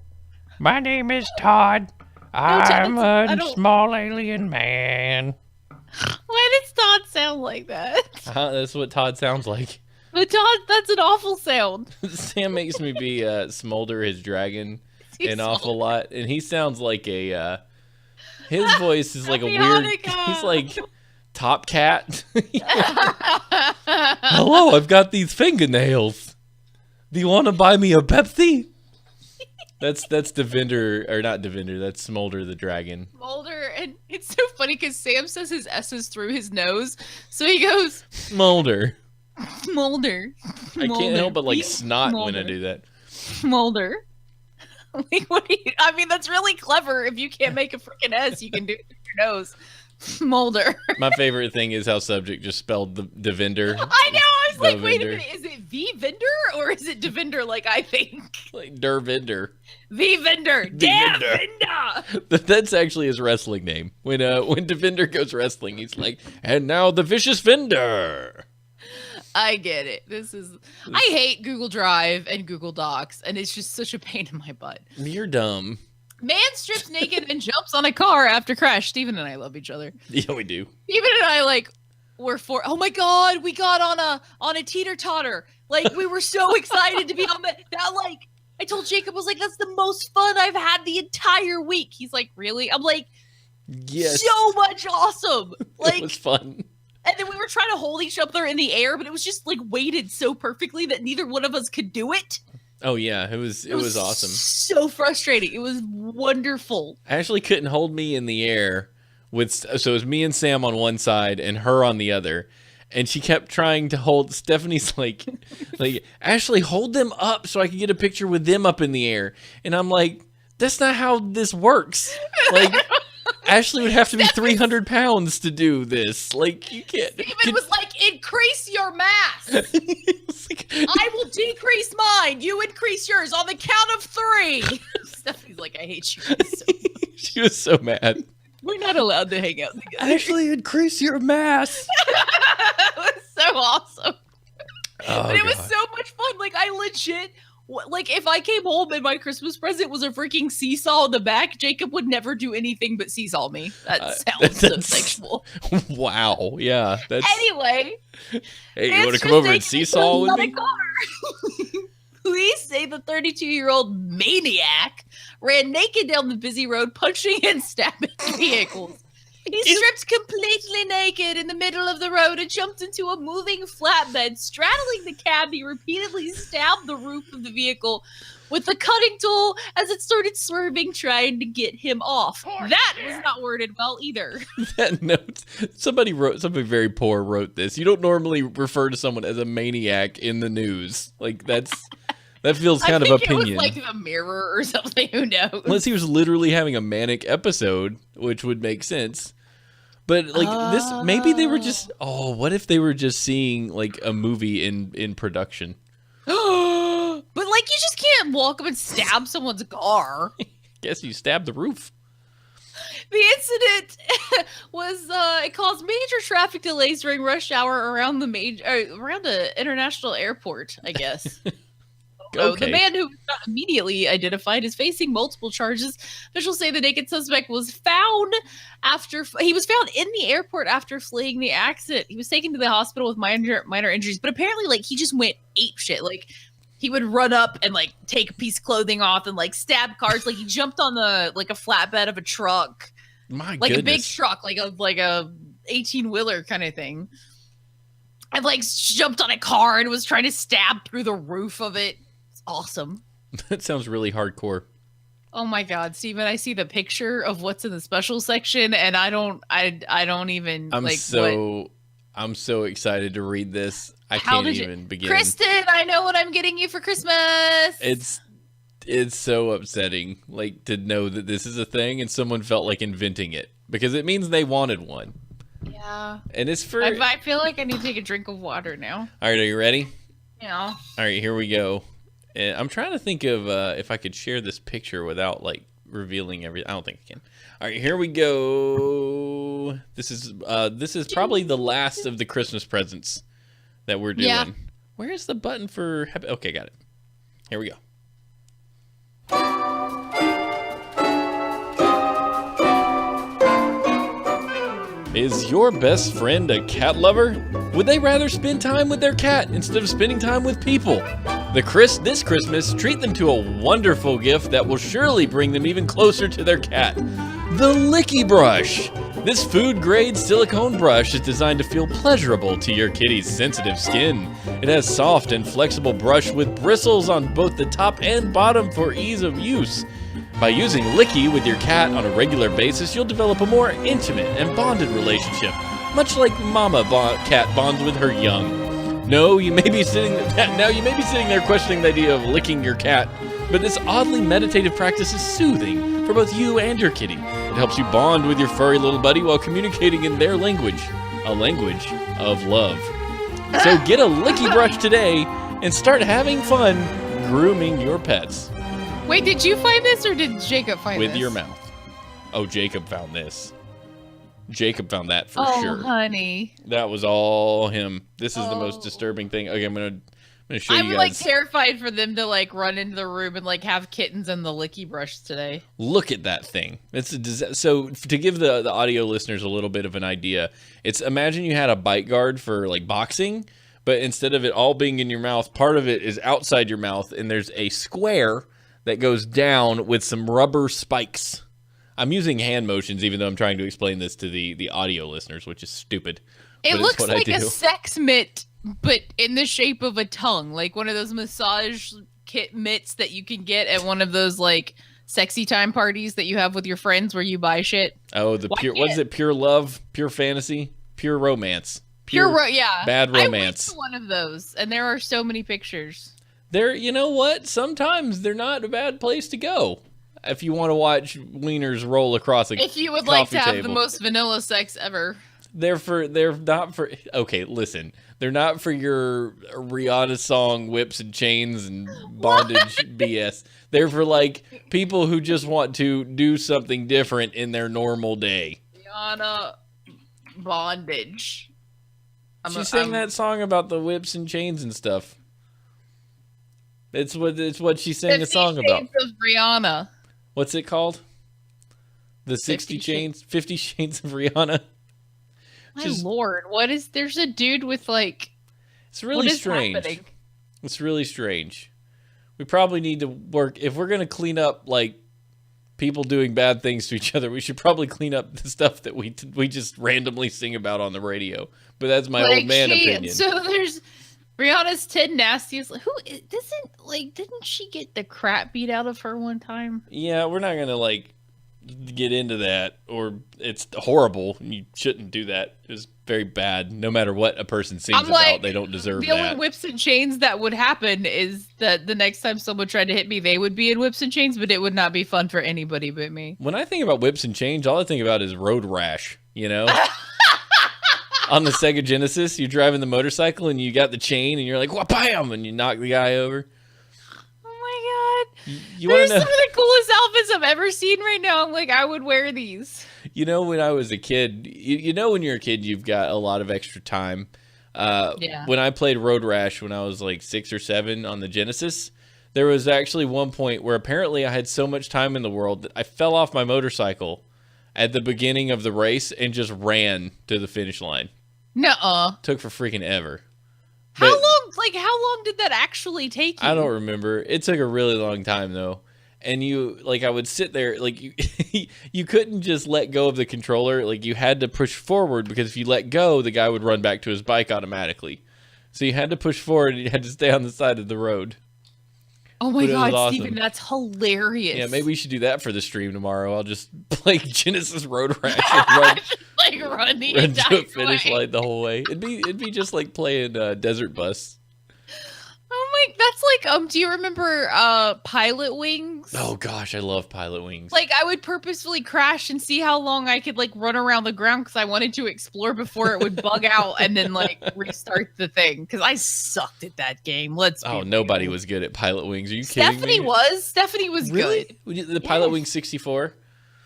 F: my name is Todd. I'm a small alien man.
E: Why does Todd sound like that?
A: That's what Todd sounds like.
E: But Todd, that's an awful sound.
A: Sam makes me be Smolder, his dragon, an awful lot, and he sounds like a. His voice is like a weird. He's like Top Cat. Hello, I've got these fingernails. Do you want to buy me a Pepsi? That's Devinder, or not Devinder. That's Smolder the dragon.
E: Smolder, and it's so funny because Sam says his S's through his nose, so he goes
A: Smolder.
E: Smolder.
A: I can't help but like
E: He's
A: snot when I
E: Smolder.
A: do that.
E: Smolder. Like, what do you? I mean, that's really clever. If you can't make a freaking S, you can do it with your nose. Smolder.
A: My favorite thing is how Subject just spelled the Devinder.
E: I know. I was like, wait a
A: Devinder.
E: minute. Is it V Vinder or is it Devinder? Like I think.
A: Like Dervinder.
E: V Vinder. Damn
A: Vinder.
E: Vinder.
A: That's actually his wrestling name. When Devinder goes wrestling, he's like, and now the vicious Vinder.
E: I get it. I hate Google Drive and Google Docs, and it's just such a pain in my butt.
A: You're dumb.
E: Man strips naked and jumps on a car after crash. Steven and I love each other.
A: Yeah, we do.
E: Steven and I were oh my god, we got on a teeter totter. Like we were so excited to be on that I told Jacob, I was like, that's the most fun I've had the entire week. He's like, really? I'm like,
A: Yes.
E: so much awesome. Like
A: It was fun.
E: and then we were trying to hold each other in the air, but it was just like weighted so perfectly that neither one of us could do it.
A: Oh yeah, it was awesome.
E: So frustrating. It was wonderful.
A: Ashley couldn't hold me in the air so it was me and Sam on one side and her on the other. And she kept trying to hold Stephanie's like Ashley, hold them up so I can get a picture with them up in the air. And I'm like, that's not how this works. Like Ashley would have to be 300 pounds to do this. Like you can't.
E: Steven was like, increase your mass.
A: Like,
E: I will decrease mine. You increase yours on the count of 3. Stephanie's like, I hate you guys so much.
A: She was so mad.
E: We're not allowed to hang out together.
A: Ashley, increase your mass.
E: It was so awesome.
A: Oh,
E: But it was
A: God.
E: so much fun. Like, I legit, like, if I came home and my Christmas present was a freaking seesaw in the back, Jacob would never do anything but seesaw me. That sounds so
A: that's-
E: sexual.
A: Wow. Yeah. That's.
E: Anyway.
A: Hey, you
E: it's
A: want to
E: just
A: come over and
E: naked
A: seesaw with
E: on a
A: me?
E: car. Police say the 32-year-old maniac ran naked down the busy road, punching and stabbing vehicles. He stripped completely naked in the middle of the road and jumped into a moving flatbed. Straddling the cab, he repeatedly stabbed the roof of the vehicle with the cutting tool as it started swerving, trying to get him off. That was not worded well either.
A: That note. Somebody very poor wrote this. You don't normally refer to someone as a maniac in the news. Like that feels kind of
E: I think
A: opinion.
E: it was like the Mirror or something. Who knows?
A: Unless he was literally having a manic episode, which would make sense. But like this, maybe they were just. Oh, what if they were just seeing like a movie in production?
E: But like, you just can't walk up and stab someone's car.
A: Guess you stabbed the roof.
E: The incident was it caused major traffic delays during rush hour around the international airport, I guess.
A: Okay.
E: The man who was not immediately identified is facing multiple charges. Officials say the naked suspect was found in the airport after fleeing the accident. He was taken to the hospital with minor injuries, but apparently like he just went ape shit. Like he would run up and like take a piece of clothing off and like stab cars. Like he jumped on a flatbed of a truck.
A: My
E: Like
A: goodness.
E: a big truck, like a 18-wheeler kind of thing. And like jumped on a car and was trying to stab through the roof of it. It's awesome.
A: That sounds really hardcore.
E: Oh my God, Steven, I see the picture of what's in the special section and I don't even
A: I'm
E: like
A: I'm so excited to read this. I
E: How
A: can't
E: did you-
A: even begin.
E: Kristen, I know what I'm getting you for Christmas.
A: It's so upsetting, like, to know that this is a thing and someone felt like inventing it because it means they wanted one.
E: Yeah.
A: And it's for.
E: I feel like I need to take a drink of water now.
A: All right, are you ready?
E: Yeah.
A: All right, here we go. And I'm trying to think of if I could share this picture without like revealing everything. I don't think I can. All right, here we go. This is probably the last of the Christmas presents that we're doing.
E: Yeah.
A: Where's the button for? Okay, got it. Here we go. Is your best friend a cat lover? Would they rather spend time with their cat instead of spending time with people? This Christmas, treat them to a wonderful gift that will surely bring them even closer to their cat. The Licky Brush. This food-grade silicone brush is designed to feel pleasurable to your kitty's sensitive skin. It has soft and flexible brush with bristles on both the top and bottom for ease of use. By using Licky with your cat on a regular basis, you'll develop a more intimate and bonded relationship, much like Mama cat bonds with her young. No, you may be sitting there questioning the idea of licking your cat, but this oddly meditative practice is soothing for both you and your kitty. It helps you bond with your furry little buddy while communicating in their language, a language of love. So get a Licky Brush today and start having fun grooming your pets.
E: Wait, did you find this or did Jacob find this?
A: With your mouth. Oh, Jacob found this. Jacob found that for sure.
E: Oh, honey.
A: That was all him. This is the most disturbing thing. Okay, I'm gonna show you
E: I'm
A: guys.
E: like terrified for them to like run into the room and like have kittens and the Licky Brush today.
A: Look at that thing. So to give the audio listeners a little bit of an idea, imagine you had a bite guard for like boxing, but instead of it all being in your mouth, part of it is outside your mouth, and there's a square that goes down with some rubber spikes. I'm using hand motions, even though I'm trying to explain this to the audio listeners, which is stupid.
E: It
A: but it's
E: looks
A: what I
E: like a
A: do.
E: sex mitt, but in the shape of a tongue, like one of those massage kit mitts that you can get at one of those like sexy time parties that you have with your friends where you buy shit.
A: Oh, what is it? Pure love, pure fantasy, pure romance,
E: Yeah,
A: bad
E: I went
A: romance.
E: to one of those, and there are so many pictures.
A: You know what? Sometimes they're not a bad place to go if you want to watch wieners roll across a
E: If you would like to
A: coffee
E: have
A: table.
E: the most vanilla sex ever.
A: They're not for. Okay, listen. They're not for your Rihanna song whips and chains and bondage BS. They're for like people who just want to do something different in their normal day.
E: Rihanna bondage.
A: She sang that song about the whips and chains and stuff. It's what she sang a song about.
E: Of Rihanna.
A: What's it called? The 50 Chains of Rihanna.
E: My lord, there's a dude with like.
A: It's really strange.
E: Happening?
A: It's really strange. We probably need to work if we're gonna clean up like people doing bad things to each other. We should probably clean up the stuff that we just randomly sing about on the radio. But that's my old man opinion.
E: So there's Rihanna's 10 nastiest. Didn't she get the crap beat out of her one time?
A: Yeah, we're not gonna like get into that, or it's horrible. You shouldn't do that. It was very bad. No matter what a person sings about, they don't deserve
E: the
A: that.
E: only whips and chains that would happen is that the next time someone tried to hit me, they would be in whips and chains, but it would not be fun for anybody but me.
A: When I think about whips and chains, all I think about is road rash. you know? On the Sega Genesis, you're driving the motorcycle and you got the chain and you're like, "What, bam!" and you knock the guy over.
E: Oh my god.
A: You
E: They're
A: want to
E: some of the coolest outfits I've ever seen right now. I'm like, I would wear these.
A: You know, when I was a kid, you know, when you're a kid, you've got a lot of extra time.
E: Yeah.
A: When I played Road Rash when I was like 6 or 7 on the Genesis, there was actually one point where apparently I had so much time in the world that I fell off my motorcycle at the beginning of the race and just ran to the finish line.
E: Nuh-uh.
A: Took for freaking ever.
E: How
A: But
E: long? Like, how long did that actually take you?
A: I don't remember. It took a really long time though. And you, like, I would sit there, like, you couldn't just let go of the controller. Like, you had to push forward because if you let go, the guy would run back to his bike automatically. So you had to push forward and you had to stay on the side of the road.
E: Oh my
A: But it was
E: god,
A: awesome.
E: Steven, that's hilarious.
A: Yeah, maybe we should do that for the stream tomorrow. I'll just play Genesis Road Rash and run,
E: like run the
A: run to
E: entire
A: a finish
E: way.
A: line the whole way. It'd be just like playing Desert Bus.
E: Oh my, that's like do you remember Pilot Wings?
A: Oh gosh, I love Pilot Wings.
E: Like I would purposefully crash and see how long I could like run around the ground because I wanted to explore before it would bug out and then like restart the thing because I sucked at that game. Let's be
A: Oh,
E: real.
A: nobody was good at Pilot Wings. Are you kidding me?
E: Stephanie was
A: Really?
E: good.
A: The Pilot Wings 64?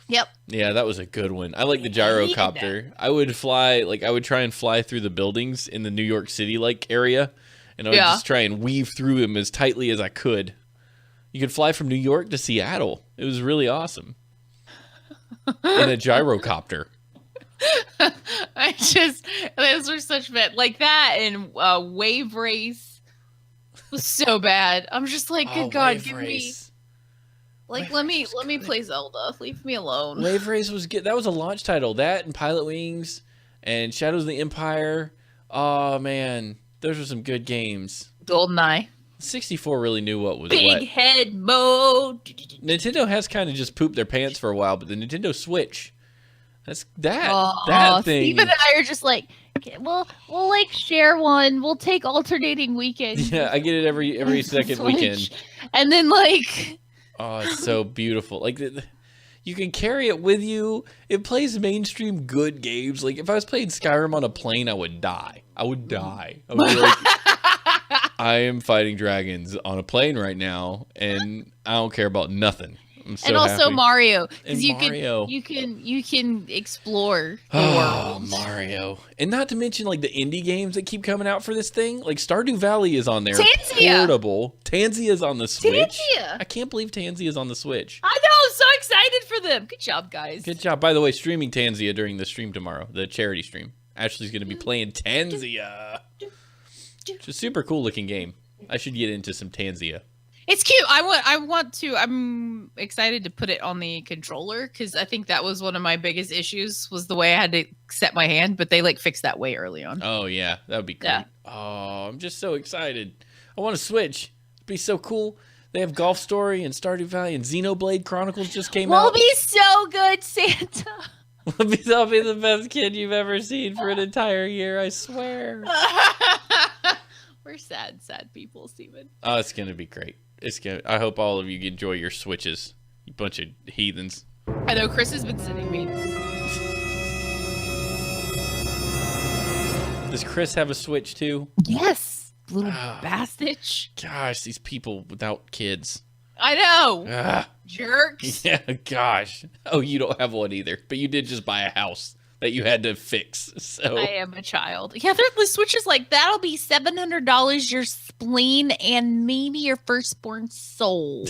E: Yep.
A: Yeah, that was a good one. I like the
E: hated
A: gyrocopter. I would fly, like, I would try and fly through the buildings in the New York City, like, area. And I would
E: Yeah.
A: just try and weave through them as tightly as I could. You could fly from New York to Seattle. It was really awesome. In a gyrocopter.
E: Those were such bad. Like that and Wave Race was so bad. I'm just like, good God,
A: Wave
E: give me.
A: Race.
E: Like,
A: Wave
E: let me
A: Race was good.
E: play Zelda. Leave me alone.
A: Wave Race was good. That was a launch title. That and Pilot Wings and Shadows of the Empire. Oh, man. Those were some good games.
E: GoldenEye.
A: 64 really knew what was
E: Big
A: what.
E: head mode.
A: Nintendo has kind of just pooped their pants for a while, but the Nintendo Switch, that thing.
D: Steve and I are just like, okay, we'll like share one. We'll take alternating weekends.
A: Yeah, I get it every second
D: Switch.
A: weekend.
D: And then like,
A: Oh, it's so beautiful. Like you can carry it with you. It plays mainstream good games. Like if I was playing Skyrim on a plane, I would die. I would die. I would be like, I am fighting dragons on a plane right now, and I don't care about nothing. I'm so
D: and also
A: happy.
D: Mario,
A: And
D: because
A: Mario.
D: you can explore the
A: Oh,
D: world.
A: Mario. And not to mention like the indie games that keep coming out for this thing. Like Stardew Valley is on there.
D: Tanzia.
A: Portable. Tanzia's on the Switch.
D: Tanzia.
A: I can't believe Tanzia's on the Switch.
E: I know. I'm so excited for them. Good job, guys.
A: Good job. By the way, streaming Tanzia during the stream tomorrow, the charity stream. Ashley's going to be playing Tanzia. It's a super cool looking game. I should get into some Tanzia.
E: It's cute. I'm excited to put it on the controller because I think that was one of my biggest issues was the way I had to set my hand, but they like fixed that way early on.
A: Oh, yeah. That would be great.
E: Yeah.
A: Oh, I'm just so excited. I want to switch. It'd be so cool. They have Golf Story and Stardew Valley and Xenoblade Chronicles just came
D: We'll
A: out.
D: be so good, Santa.
A: I'll be the best kid you've ever seen for an entire year, I swear.
E: We're sad people, Steven.
A: Oh, it's gonna be great. I hope all of you enjoy your Switches, you bunch of heathens.
E: I know Chris has been sending me.
A: Does Chris have a Switch too?
E: Yes, little
A: Ah.
E: bastard.
A: Gosh, these people without kids.
E: I know.
A: Ah,
E: Jerks.
A: yeah, gosh. Oh, you don't have one either, but you did just buy a house that you had to fix. So
E: I am a child. Yeah, the Switch is like that.
D: That'll be $700, your spleen, and maybe your firstborn soul.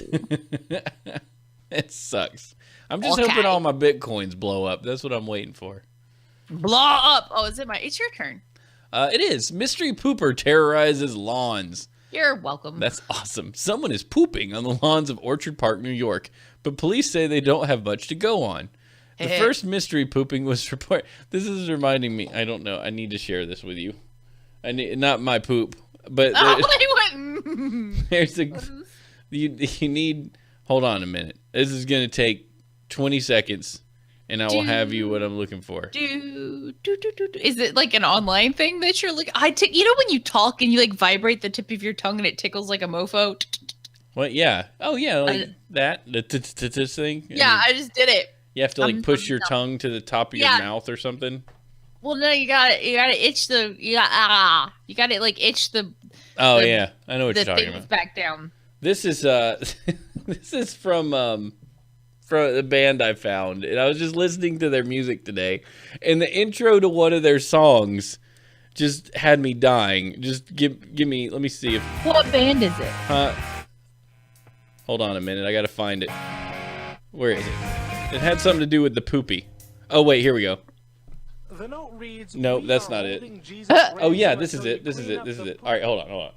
A: it sucks. I'm just
E: Okay.
A: hoping all my Bitcoins blow up. That's what I'm waiting for.
E: Blow up. Oh, it's your turn.
A: It is. Mystery pooper terrorizes lawns.
E: You're welcome.
A: That's awesome. Someone is pooping on the lawns of Orchard Park, New York, but police say they don't have much to go on. The first mystery pooping was reported. This is reminding me. I don't know. I need to share this with you. Not my poop, but there's a. You need. Hold on a minute. This is gonna take 20 seconds, and I will have you what I'm looking for.
E: Is it like an online thing that you're like? You know when you talk and you like vibrate the tip of your tongue and it tickles like a mofo.
A: What? Yeah. Oh yeah, like that. The thing.
E: Yeah, I just did it.
A: You have to like push your tongue to the top of your mouth or something.
E: Well, no, you gotta itch you gotta like itch the.
A: Oh yeah, I know what you're talking about.
E: Back down.
A: This is this is from the band I found, and I was just listening to their music today, and the intro to one of their songs just had me dying. Just give me. Let me see if.
E: What band is it?
A: Hold on a minute, I gotta find it. Where is it? It had something to do with the poopy. Oh wait, here we go.
G: The note reads,
A: nope, that's not it. Oh yeah, this is it. This is it. All right, hold on.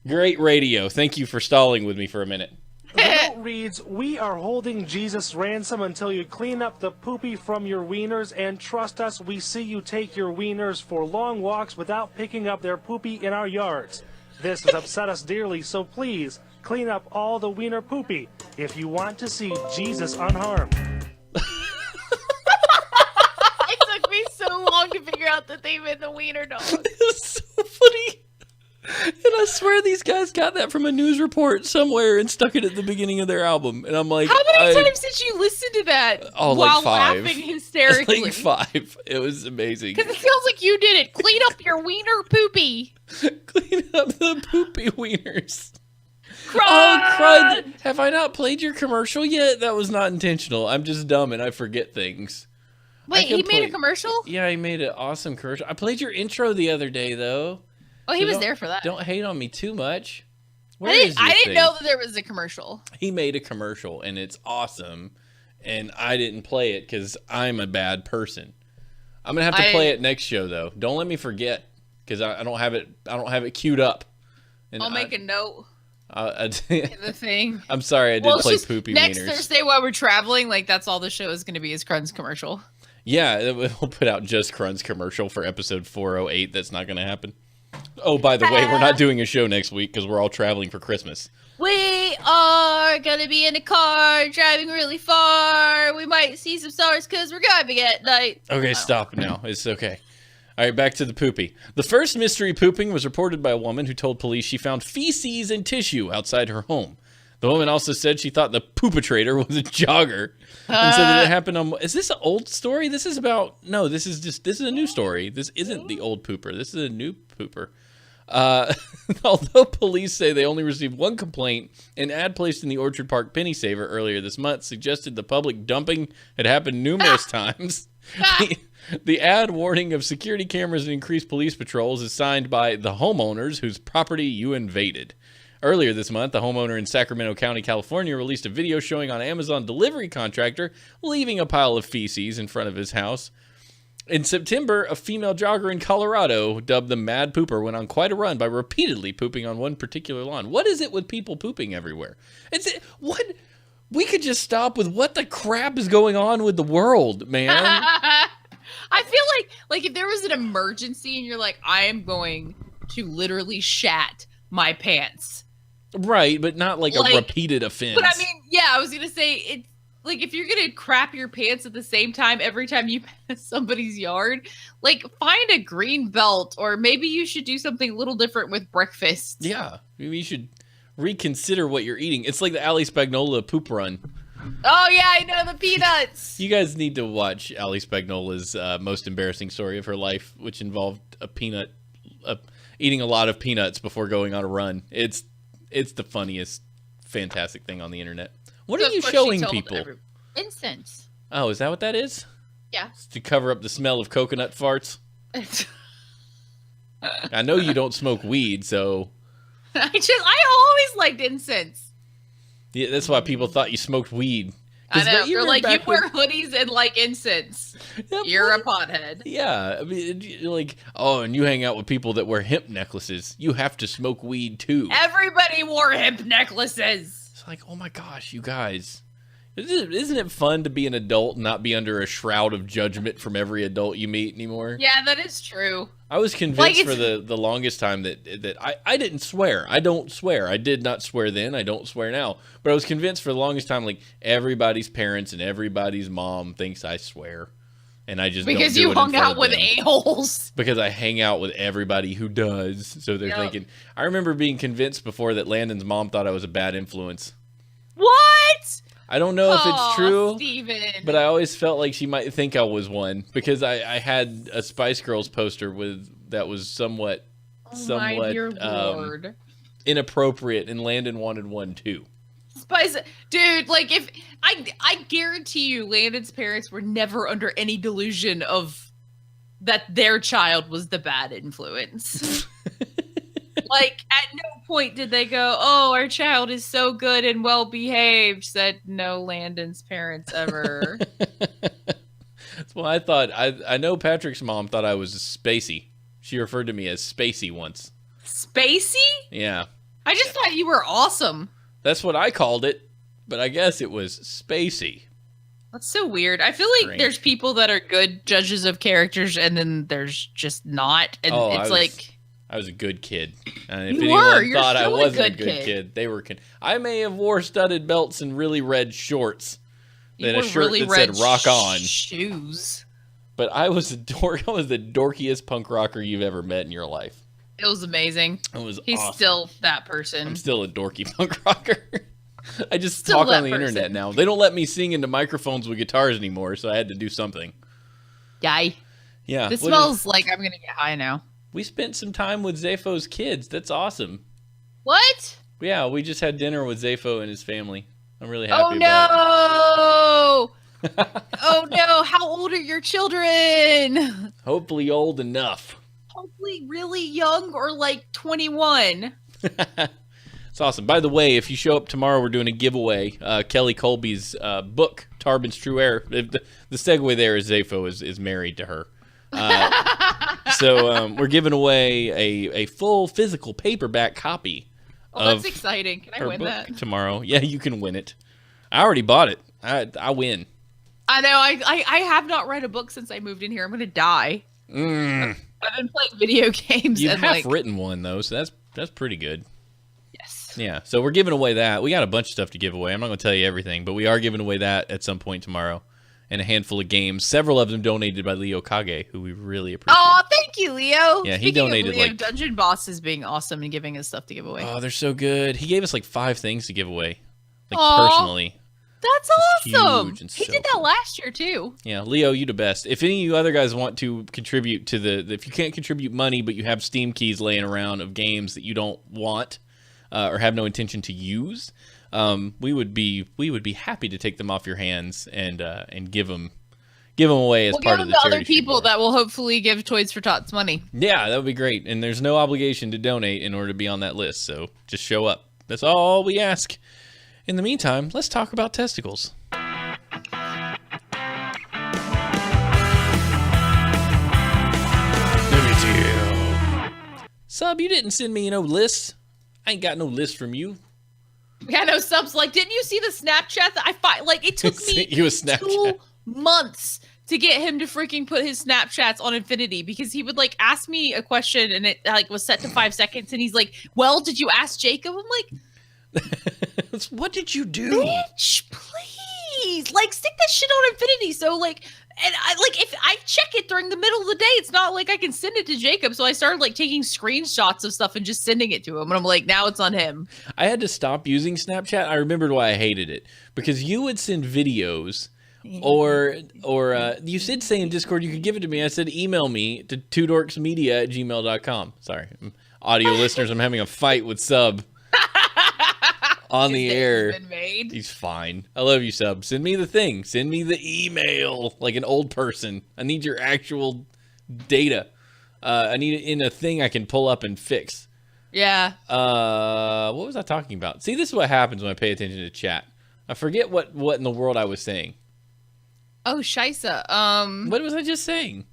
A: Great radio. Thank you for stalling with me for a minute.
G: The note reads, we are holding Jesus ransom until you clean up the poopy from your wieners, and trust us, we see you take your wieners for long walks without picking up their poopy in our yards. This has upset us dearly, so please clean up all the wiener poopy if you want to see Jesus unharmed.
E: It took me so long to figure out that they meant the wiener dog.
A: It's so funny. And I swear these guys got that from a news report somewhere and stuck it at the beginning of their album. And I'm like,
E: how many times did you listen to that while
A: like 5.
E: laughing hysterically?
A: Like 5. It was amazing.
E: Because it feels like you did it. Clean up your wiener poopy.
A: Clean up the poopy wieners.
E: Crud!
A: Oh, crud. Have I not played your commercial yet? That was not intentional. I'm just dumb and I forget things.
E: Wait, he made a commercial?
A: Yeah, he made an awesome commercial. I played your intro the other day, though.
E: Oh, he was there for that.
A: Don't hate on me too much.
E: I didn't know that there was a commercial.
A: He made a commercial, and it's awesome. And I didn't play it because I'm a bad person. I'm gonna have to play it next show, though. Don't let me forget, because I don't have it. I don't have it queued up. And
E: I'll make a note.
A: The
E: thing.
A: I'm sorry, I did play poopy
E: next
A: wieners.
E: Thursday while we're traveling. Like that's all the show is going to be is Crun's commercial.
A: Yeah, we'll put out just Crun's commercial for episode 408. That's not going to happen. Oh, by the way, we're not doing a show next week because we're all traveling for Christmas.
D: We are gonna be in a car driving really far. We might see some stars because we're driving at night.
A: Okay, stop now. It's okay. All right, back to the poopy. The first mystery pooping was reported by a woman who told police she found feces and tissue outside her home. The woman also said she thought the poopatrator was a jogger and said that it happened on... Is this an old story? This is about... No, this is a new story. This isn't the old pooper. This is a new pooper. Although police say they only received one complaint, an ad placed in the Orchard Park Penny Saver earlier this month suggested the public dumping had happened numerous times. The ad warning of security cameras and increased police patrols is signed by the homeowners whose property you invaded. Earlier this month, a homeowner in Sacramento County, California, released a video showing an Amazon delivery contractor leaving a pile of feces in front of his house. In September, a female jogger in Colorado, dubbed the Mad Pooper, went on quite a run by repeatedly pooping on one particular lawn. What is it with people pooping everywhere? We could just stop with what the crap is going on with the world, man.
E: I feel like if there was an emergency and you're like, I am going to literally shat my pants.
A: Right, but not like a repeated offense.
E: But I mean, yeah, I was going to say, it's like if you're going to crap your pants at the same time every time you pass somebody's yard, like find a green belt, or maybe you should do something a little different with breakfast.
A: Yeah, maybe you should reconsider what you're eating. It's like the Ali Spagnola poop run.
E: Oh yeah, I know, the peanuts.
A: You guys need to watch Ali Spagnola's most embarrassing story of her life, which involved eating a lot of peanuts before going on a run. It's the funniest, fantastic thing on the internet. What are you showing people?
D: Incense.
A: Oh, is that what that is?
D: Yeah.
A: It's to cover up the smell of coconut farts. I know you don't smoke weed, so.
E: I always liked incense.
A: Yeah, that's why people thought you smoked weed.
E: I know. They're like, you wear hoodies and like incense. Yeah, you're a pothead.
A: Yeah. I mean, you're like, oh, and you hang out with people that wear hemp necklaces. You have to smoke weed too.
E: Everybody wore hemp necklaces.
A: It's like, oh my gosh, you guys. Isn't it fun to be an adult and not be under a shroud of judgment from every adult you meet anymore?
E: Yeah, that is true.
A: I was convinced for the longest time that I didn't swear. I don't swear. I did not swear then. I don't swear now. But I was convinced for the longest time, like, everybody's parents and everybody's mom thinks I swear. And I just
E: because
A: don't do
E: you
A: it
E: hung out with a-holes.
A: Because I hang out with everybody who does. So they're thinking. I remember being convinced before that Landon's mom thought I was a bad influence.
E: What?
A: I don't know if it's true,
E: Steven.
A: but I always felt like she might think I was one because I had a Spice Girls poster that was somewhat
E: my dear Lord.
A: inappropriate, and Landon wanted one too.
E: Spice, dude, like if I guarantee you Landon's parents were never under any delusion of that their child was the bad influence. Like at no point did they go, "Oh, our child is so good and well behaved." Said no Landon's parents ever.
A: Well, I thought I know Patrick's mom thought I was spacey. She referred to me as spacey once.
E: Spacey?
A: Yeah.
E: I just thought you were awesome.
A: That's what I called it, but I guess it was spacey.
E: That's so weird. I feel like there's people that are good judges of characters, and then there's just not. And
A: I was a good kid. And if
E: You
A: anyone
E: were. You're
A: thought I
E: still a
A: wasn't a
E: good
A: good
E: kid.
A: kid, they were. I may have wore studded belts and really red shorts
E: you
A: than a
E: wore
A: shirt
E: really
A: that
E: red
A: said "Rock On."
E: shoes.
A: But I was I was the dorkiest punk rocker you've ever met in your life.
E: It was amazing.
A: It was.
E: He's
A: awesome.
E: still that person.
A: I'm still a dorky punk rocker. I just
E: Still
A: talk
E: that
A: on the
E: person.
A: internet now. They don't let me sing into microphones with guitars anymore, so I had to do something.
E: Yay.
A: Yeah.
E: This
A: what
E: smells like I'm gonna get high now.
A: We spent some time with Zapho's kids. That's awesome.
E: What?
A: Yeah, we just had dinner with Zapho and his family. I'm really
E: Oh
A: happy about
E: no! Oh no! How old are your children?
A: it. Hopefully old enough.
E: Hopefully, really young or like 21.
A: It's awesome. By the way, if you show up tomorrow, we're doing a giveaway. Kelly Colby's book, Tarbin's True Air. The segue there is Zapho is married to her. So we're giving away a full physical paperback copy
E: Oh,
A: of
E: that's exciting. Can I
A: her
E: win
A: book
E: that?
A: tomorrow. Yeah, you can win it. I already bought it. I win.
E: I know. I have not read a book since I moved in here. I'm gonna die. I've been playing video games.
A: You've
E: and
A: half
E: like,
A: written one though, so that's pretty good.
E: yes.
A: Yeah, so we're giving away that. We got a bunch of stuff to give away. I'm not going to tell you everything, but we are giving away that at some point tomorrow, and a handful of games. Several of them donated by Leo Kage, who we really appreciate.
E: Oh, thank you, Leo.
A: Yeah, he
E: Speaking
A: donated,
E: of Leo,
A: like-
E: Dungeon Bosses being awesome and giving us stuff to give away.
A: Oh, they're so good. He gave us like 5 things to give away, like
E: Aw.
A: personally.
E: That's
A: It's
E: awesome.
A: huge and
E: He
A: so
E: did that
A: cool.
E: last year too.
A: Yeah, Leo, you the best. If any of you other guys want to contribute to if you can't contribute money, but you have Steam keys laying around of games that you don't want or have no intention to use, we would be happy to take them off your hands and give them away as
E: We'll
A: part
E: give
A: of
E: them
A: the
E: to other
A: charity stream
E: people
A: board.
E: that will hopefully give Toys for Tots money.
A: Yeah, that would be great. And there's no obligation to donate in order to be on that list, so just show up. That's all we ask. In the meantime, let's talk about testicles. Sub, you didn't send me no list. I ain't got no list from you.
E: Yeah, no subs. Like, didn't you see the Snapchat that I find? Like, it took me
A: Sent you a Snapchat.
E: 2 months to get him to freaking put his Snapchats on Infinity because he would like ask me a question and it like was set to 5 seconds and he's like, "Well, did you ask Jacob?" I'm like,
A: What did you do?
E: "Bitch, please, like stick that shit on Infinity." So like, and I like if I check it during the middle of the day, it's not like I can send it to Jacob. So I started like taking screenshots of stuff and just sending it to him. And I'm like, now it's on him.
A: I had to stop using Snapchat. I remembered why I hated it. Because you would send videos or you did say in Discord you could give it to me. I said email me to twodorksmedia@gmail.com. Sorry. Audio listeners, I'm having a fight with Sub on the
E: His day
A: air.
E: has been made.
A: He's fine. I love you, Sub. Send me the thing. Send me the email like an old person. I need your actual data. I need it in a thing I can pull up and fix.
E: Yeah.
A: What was I talking about? See, this is what happens when I pay attention to chat. I forget what in the world I was saying.
E: Oh, Shisa.
A: What was I just saying?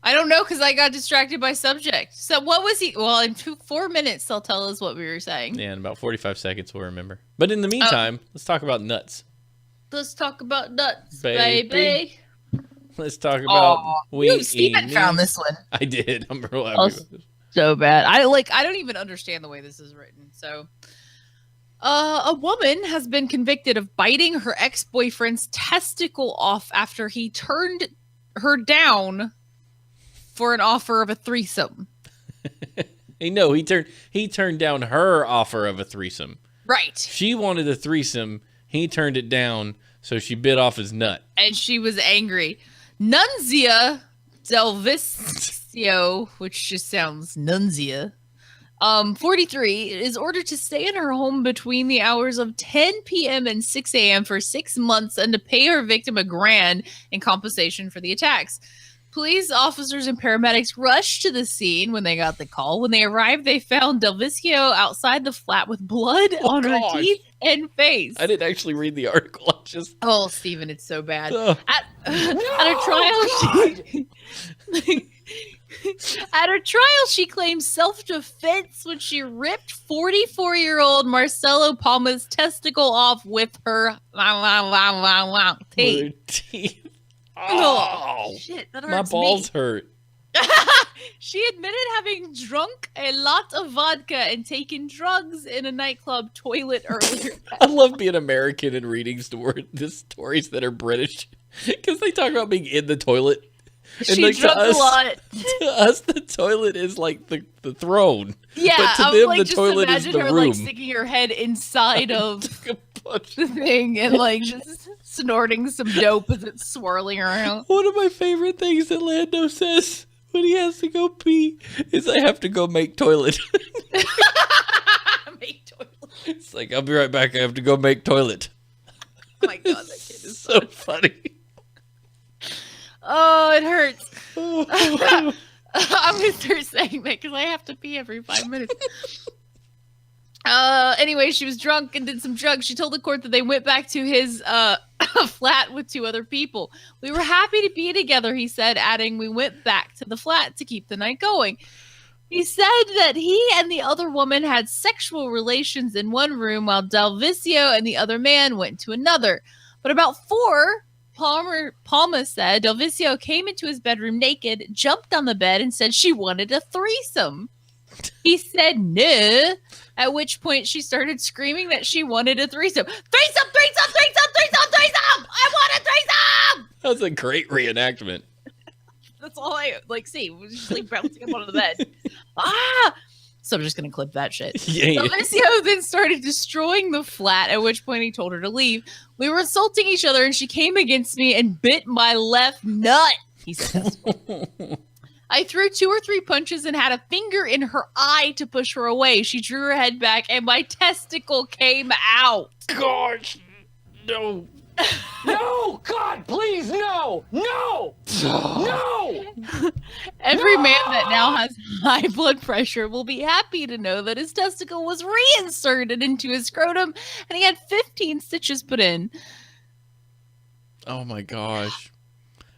E: I don't know because I got distracted by subject. So what was he? Well, in 4 minutes, they'll tell us what we were saying.
A: Yeah, in about 45 seconds we'll remember. But in the meantime, let's talk about nuts.
E: Let's talk about nuts,
A: Baby.
E: baby.
A: Let's talk about
E: Steven found this one.
A: I did. I'm real happy
E: Oh,
A: with this.
E: So bad. I don't even understand the way this is written. So, a woman has been convicted of biting her ex-boyfriend's testicle off after he turned her down for an offer of a threesome.
A: Hey, no, he turned down her offer of a threesome.
E: Right.
A: She wanted a threesome. He turned it down, so she bit off his nut.
E: And she was angry. Nunzia Delvisio, which just sounds Nunzia, 43, is ordered to stay in her home between the hours of 10 p.m. and 6 a.m. for 6 months and to pay her victim $1,000 in compensation for the attacks. Police officers and paramedics rushed to the scene when they got the call. When they arrived, they found Delvisio outside the flat with blood on her teeth and face.
A: I didn't actually read the article. I just...
E: Oh, Steven, it's so bad.
A: Oh.
E: At her trial, she claimed self-defense when she ripped 44-year-old Marcelo Palma's testicle off with her teeth.
A: Oh,
E: shit, that
A: my
E: hurts
A: balls
E: me.
A: hurt.
E: She admitted having drunk a lot of vodka and taken drugs in a nightclub toilet earlier.
A: I love being American and reading stories that are British because they talk about being in the toilet. And
E: She drunk a lot.
A: To us, the toilet is like the throne.
E: Yeah,
A: but to
E: I'm
A: them,
E: like,
A: the
E: just
A: toilet is
E: imagine
A: the
E: her
A: room.
E: like sticking her head inside of
A: Bunch-
E: the thing and like just snorting some dope as it's swirling around.
A: One of my favorite things that Lando says when he has to go pee is, "I have to go make toilet."
E: Make toilet.
A: It's like, "I'll be right back. I have to go make toilet."
E: Oh my god, that kid is
A: So funny.
E: Oh, it hurts. I'm gonna start saying that because I have to pee every 5 minutes. Anyway, she was drunk and did some drugs. She told the court that they went back to his flat with 2 other people. "We were happy to be together," he said, adding, "We went back to the flat to keep the night going." He said that he and the other woman had sexual relations in one room while Delvisio and the other man went to another. But about 4, Palma said Delvisio came into his bedroom naked, jumped on the bed, and said she wanted a threesome. He said no, at which point she started screaming that she wanted a threesome. Threesome, threesome, threesome, threesome, threesome! I want a threesome!
A: That was a great reenactment.
E: That's all I see. We're just like bouncing up onto the bed. So I'm just gonna clip that shit.
A: Yeah.
E: Delvisio then started destroying the flat, at which point he told her to leave. "We were insulting each other and she came against me and bit my left nut," he said. "I threw 2 or 3 punches and had a finger in her eye to push her away. She drew her head back and my testicle came out."
A: Gosh, no.
H: No! God, please, no! No! No!
E: Every man that now has high blood pressure will be happy to know that his testicle was reinserted into his scrotum and he had 15 stitches put in.
A: Oh my gosh.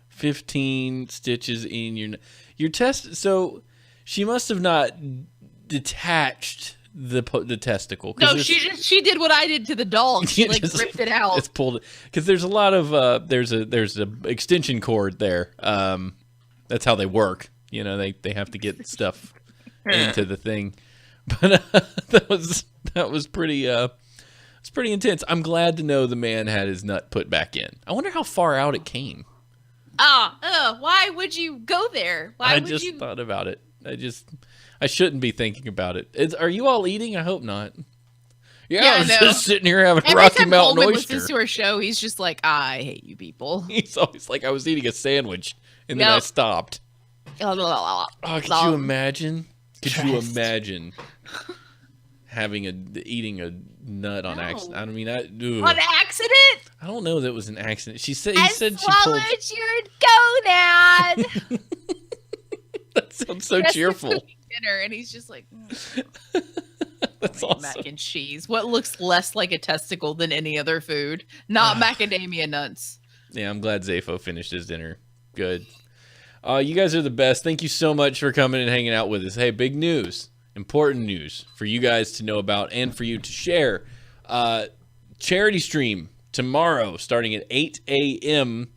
A: 15 stitches in your test. So she must have not detached the testicle.
E: No, she did what I did to the dog. She like ripped it out.
A: It's pulled, because there's a lot of there's a extension cord there. That's how they work. You know, they have to get stuff into the thing. But that was pretty it's pretty intense. I'm glad to know the man had his nut put back in. I wonder how far out it came.
E: Why would you go there?
A: I just thought about it. I shouldn't be thinking about it. Are you all eating? I hope not. Yeah, I was just sitting here having a Rocky
E: time
A: Mountain
E: Coleman
A: oyster.
E: listens to our show, he's just like, I hate you people.
A: He's always like, I was eating a sandwich, and then I stopped. Oh, could you imagine? Could you imagine eating a nut on accident? I mean,
E: on accident?
A: I don't know that it was an accident. He said
D: I
A: she
D: swallowed
A: pulled.
D: your gonad.
A: That sounds so cheerful.
E: Dinner, and he's just like,
A: That's awesome.
E: Mac and cheese. What looks less like a testicle than any other food? Not macadamia nuts.
A: Yeah, I'm glad Zafo finished his dinner. Good. You guys are the best. Thank you so much for coming and hanging out with us. Hey, big news. Important news for you guys to know about and for you to share. Charity stream tomorrow starting at 8 a.m.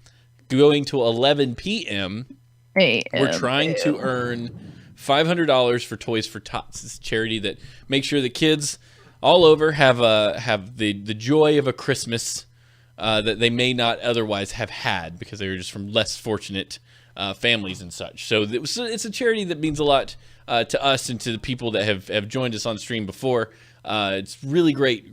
A: going to 11 p.m. We're trying to earn $500 for Toys for Tots. It's a charity that makes sure that kids all over have the joy of a Christmas that they may not otherwise have had because they were just from less fortunate families and such. So it's a charity that means a lot to us and to the people that have joined us on stream before. It's really great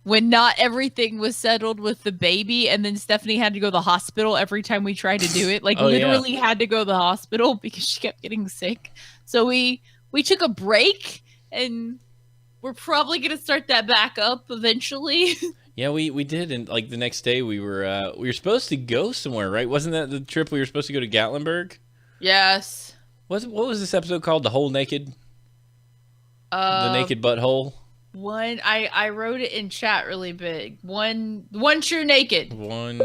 E: when not everything was settled with the baby, and then Stephanie had to go to the hospital every time we tried to do it. Like
A: Oh, yeah.
E: literally had to go to the hospital because she kept getting sick. So we took a break, and we're probably gonna start that back up eventually.
A: Yeah, we did, and like the next day we were supposed to go somewhere, right? Wasn't that the trip we were supposed to go to Gatlinburg?
E: Yes.
A: What was this episode called? The Whole Naked? The Naked Butthole?
E: I wrote it in chat really big. One true naked.
A: One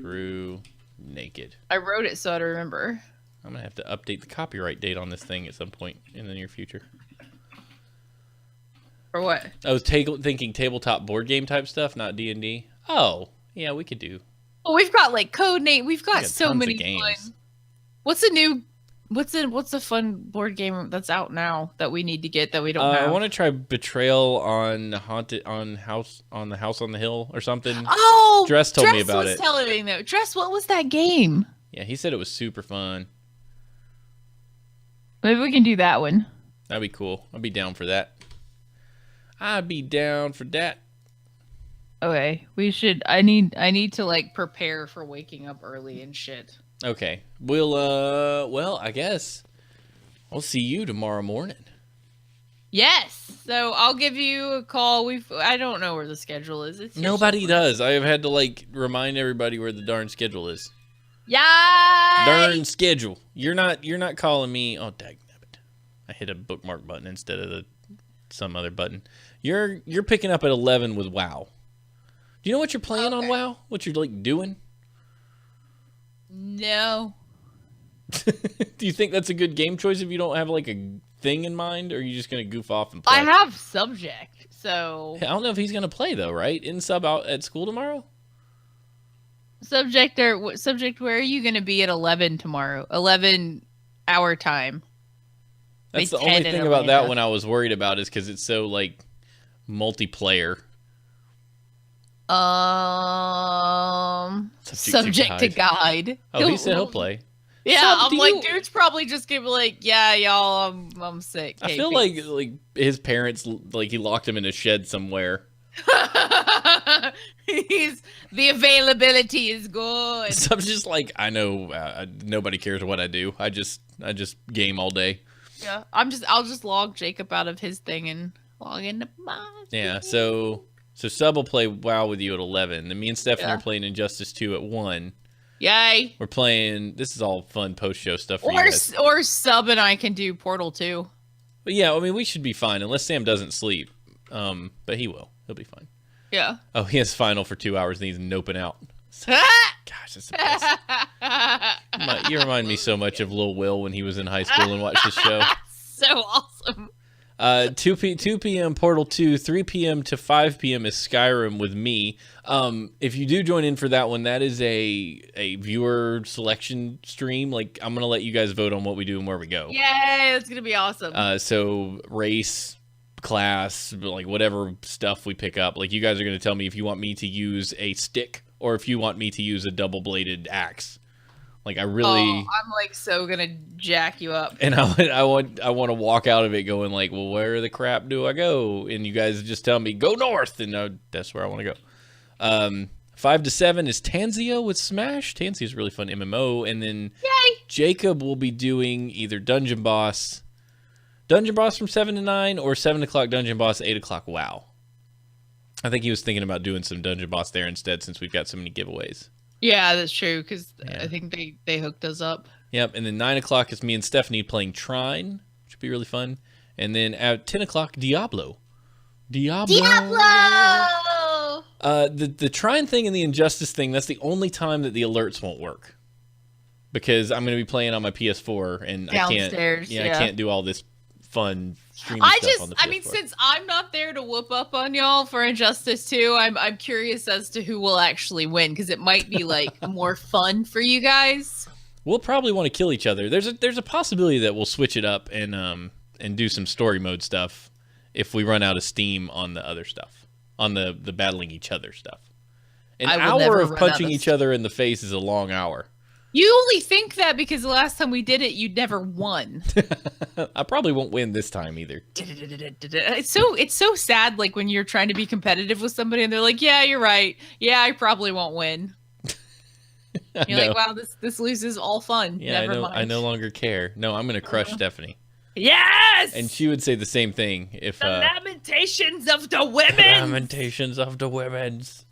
A: True Naked.
E: I wrote it so I'd remember.
A: I'm gonna have to update the copyright date on this thing at some point in the near future.
E: For what?
A: I was thinking tabletop board game type stuff, not D&D. Oh, yeah, we could do.
E: Oh, we've got like Codename. We've got so
A: tons of
E: many
A: games.
E: fun. What's a fun board game that's out now that we need to get that we don't have?
A: I want to try Betrayal on the House on the Hill or something.
E: Oh,
A: Dress told me about
E: was
A: it.
E: Telling me, Dress, what was that game?
A: Yeah, he said it was super fun.
E: Maybe we can do that one.
A: That'd be cool. I'd be down for that. I'd be down for that.
E: Okay, we should. I need to like prepare for waking up early and shit.
A: Okay, well, I guess I'll see you tomorrow morning.
E: Yes. So I'll give you a call. I don't know where the schedule is. It's
A: Nobody does. I have had to like remind everybody where the darn schedule is.
E: Yeah.
A: Darn schedule. You're not calling me. Oh, dagnabbit. I hit a bookmark button instead of some other button. You're picking up at 11 with WoW. Do you know what you're playing on WoW? What you're like doing?
E: No.
A: Do you think that's a good game choice if you don't have like a thing in mind, or are you just gonna goof off and play?
E: I have subject, so
A: I don't know if he's gonna play though, right? In sub out at school tomorrow.
E: subject where are you gonna be at 11 tomorrow? 11 hour time.
A: That's the
E: Like
A: only
E: 10 in
A: thing about that
E: Atlanta.
A: one I was worried about is because it's so like multiplayer.
E: Subject to guide.
A: Oh, he said he'll play.
E: Yeah,
A: Sub,
E: I'm
A: do
E: like,
A: you-
E: dude's probably just gonna be like, yeah, y'all, I'm sick.
A: I
E: Hey,
A: feel
E: peace.
A: like his parents like he locked him in a shed somewhere.
E: The availability is good.
A: So I'm just like, I know nobody cares what I do. I just game all day.
E: Yeah, I'll just log Jacob out of his thing and log into mine.
A: Yeah, so Sub will play WoW with you at 11. Then me and Stephanie
E: Yeah.
A: are playing Injustice 2 at 1.
E: Yay!
A: We're playing. This is all fun post-show stuff for you
E: Or
A: guys.
E: or Sub and I can do Portal 2.
A: But yeah, I mean, we should be fine unless Sam doesn't sleep. But he will. He'll be fine.
E: Yeah.
A: Oh, he has final for 2 hours and he's noping out. Gosh, that's the best. You remind me so much of Lil Will when he was in high school and watched this show.
E: So awesome.
A: 2 p.m. Portal 2, 3 p.m. to 5 p.m. is Skyrim with me. If you do join in for that one, that is a viewer selection stream. Like, I'm going to let you guys vote on what we do and where we go.
E: Yay, that's gonna be awesome.
A: So race, class, like whatever stuff we pick up. Like, you guys are going to tell me if you want me to use a stick or if you want me to use a double-bladed axe. Like, I really...
E: I'm like so gonna jack you up.
A: And I want to walk out of it going like, well, where the crap do I go? And you guys just tell me, go north, and that's where I want to go. 5 to 7 is Tanzia with Smash. Tanzia is a really fun MMO. And then
E: Yay!
A: Jacob will be doing either Dungeon Boss from 7 to 9 or 7 o'clock Dungeon Boss, 8 o'clock WoW. I think he was thinking about doing some Dungeon Boss there instead since we've got so many giveaways.
E: Yeah, that's true, because
A: Yeah.
E: I think they hooked us up.
A: Yep, and then 9 o'clock is me and Stephanie playing Trine, which would be really fun. And then at 10 o'clock, Diablo.
D: Diablo!
A: The Trine thing and the Injustice thing, that's the only time that the alerts won't work. Because I'm going to be playing on my PS4, and
E: Downstairs,
A: I
E: yeah.
A: can't do all this fun streaming stuff on the PS4.
E: I mean, since I'm not there to whoop up on y'all for Injustice 2, I'm curious as to who will actually win, because it might be like more fun for you guys.
A: We'll probably want to kill each other. There's a possibility that we'll switch it up and do some story mode stuff if we run out of steam on the other stuff, on the battling each other stuff. An
E: I will
A: hour
E: never
A: of
E: run
A: punching
E: out of
A: each other in the face is a long hour.
E: You only think that because the last time we did it, you never won.
A: I probably won't win this time either.
E: It's so sad, like when you're trying to be competitive with somebody and they're like, "Yeah, you're right. Yeah, I probably won't win." You're like, "Wow, this loses all fun."
A: Yeah,
E: Never
A: I
E: mind.
A: no longer care. No, I'm gonna crush Stephanie.
E: Yes.
A: And she would say the same thing if
E: the lamentations of the women.
A: Lamentations of the women's.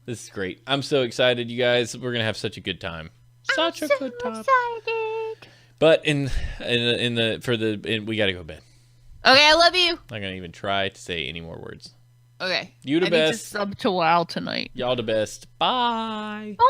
A: This is great. I'm so excited, you guys. We're gonna have such a good time. Such a good time.
C: Excited.
A: But we gotta go to bed.
E: Okay, I love you.
A: I'm not gonna even try to say any more words.
E: Okay.
A: You the
E: I need to
A: best.
E: sub to WoW tonight.
A: Y'all the best. Bye.
C: Bye.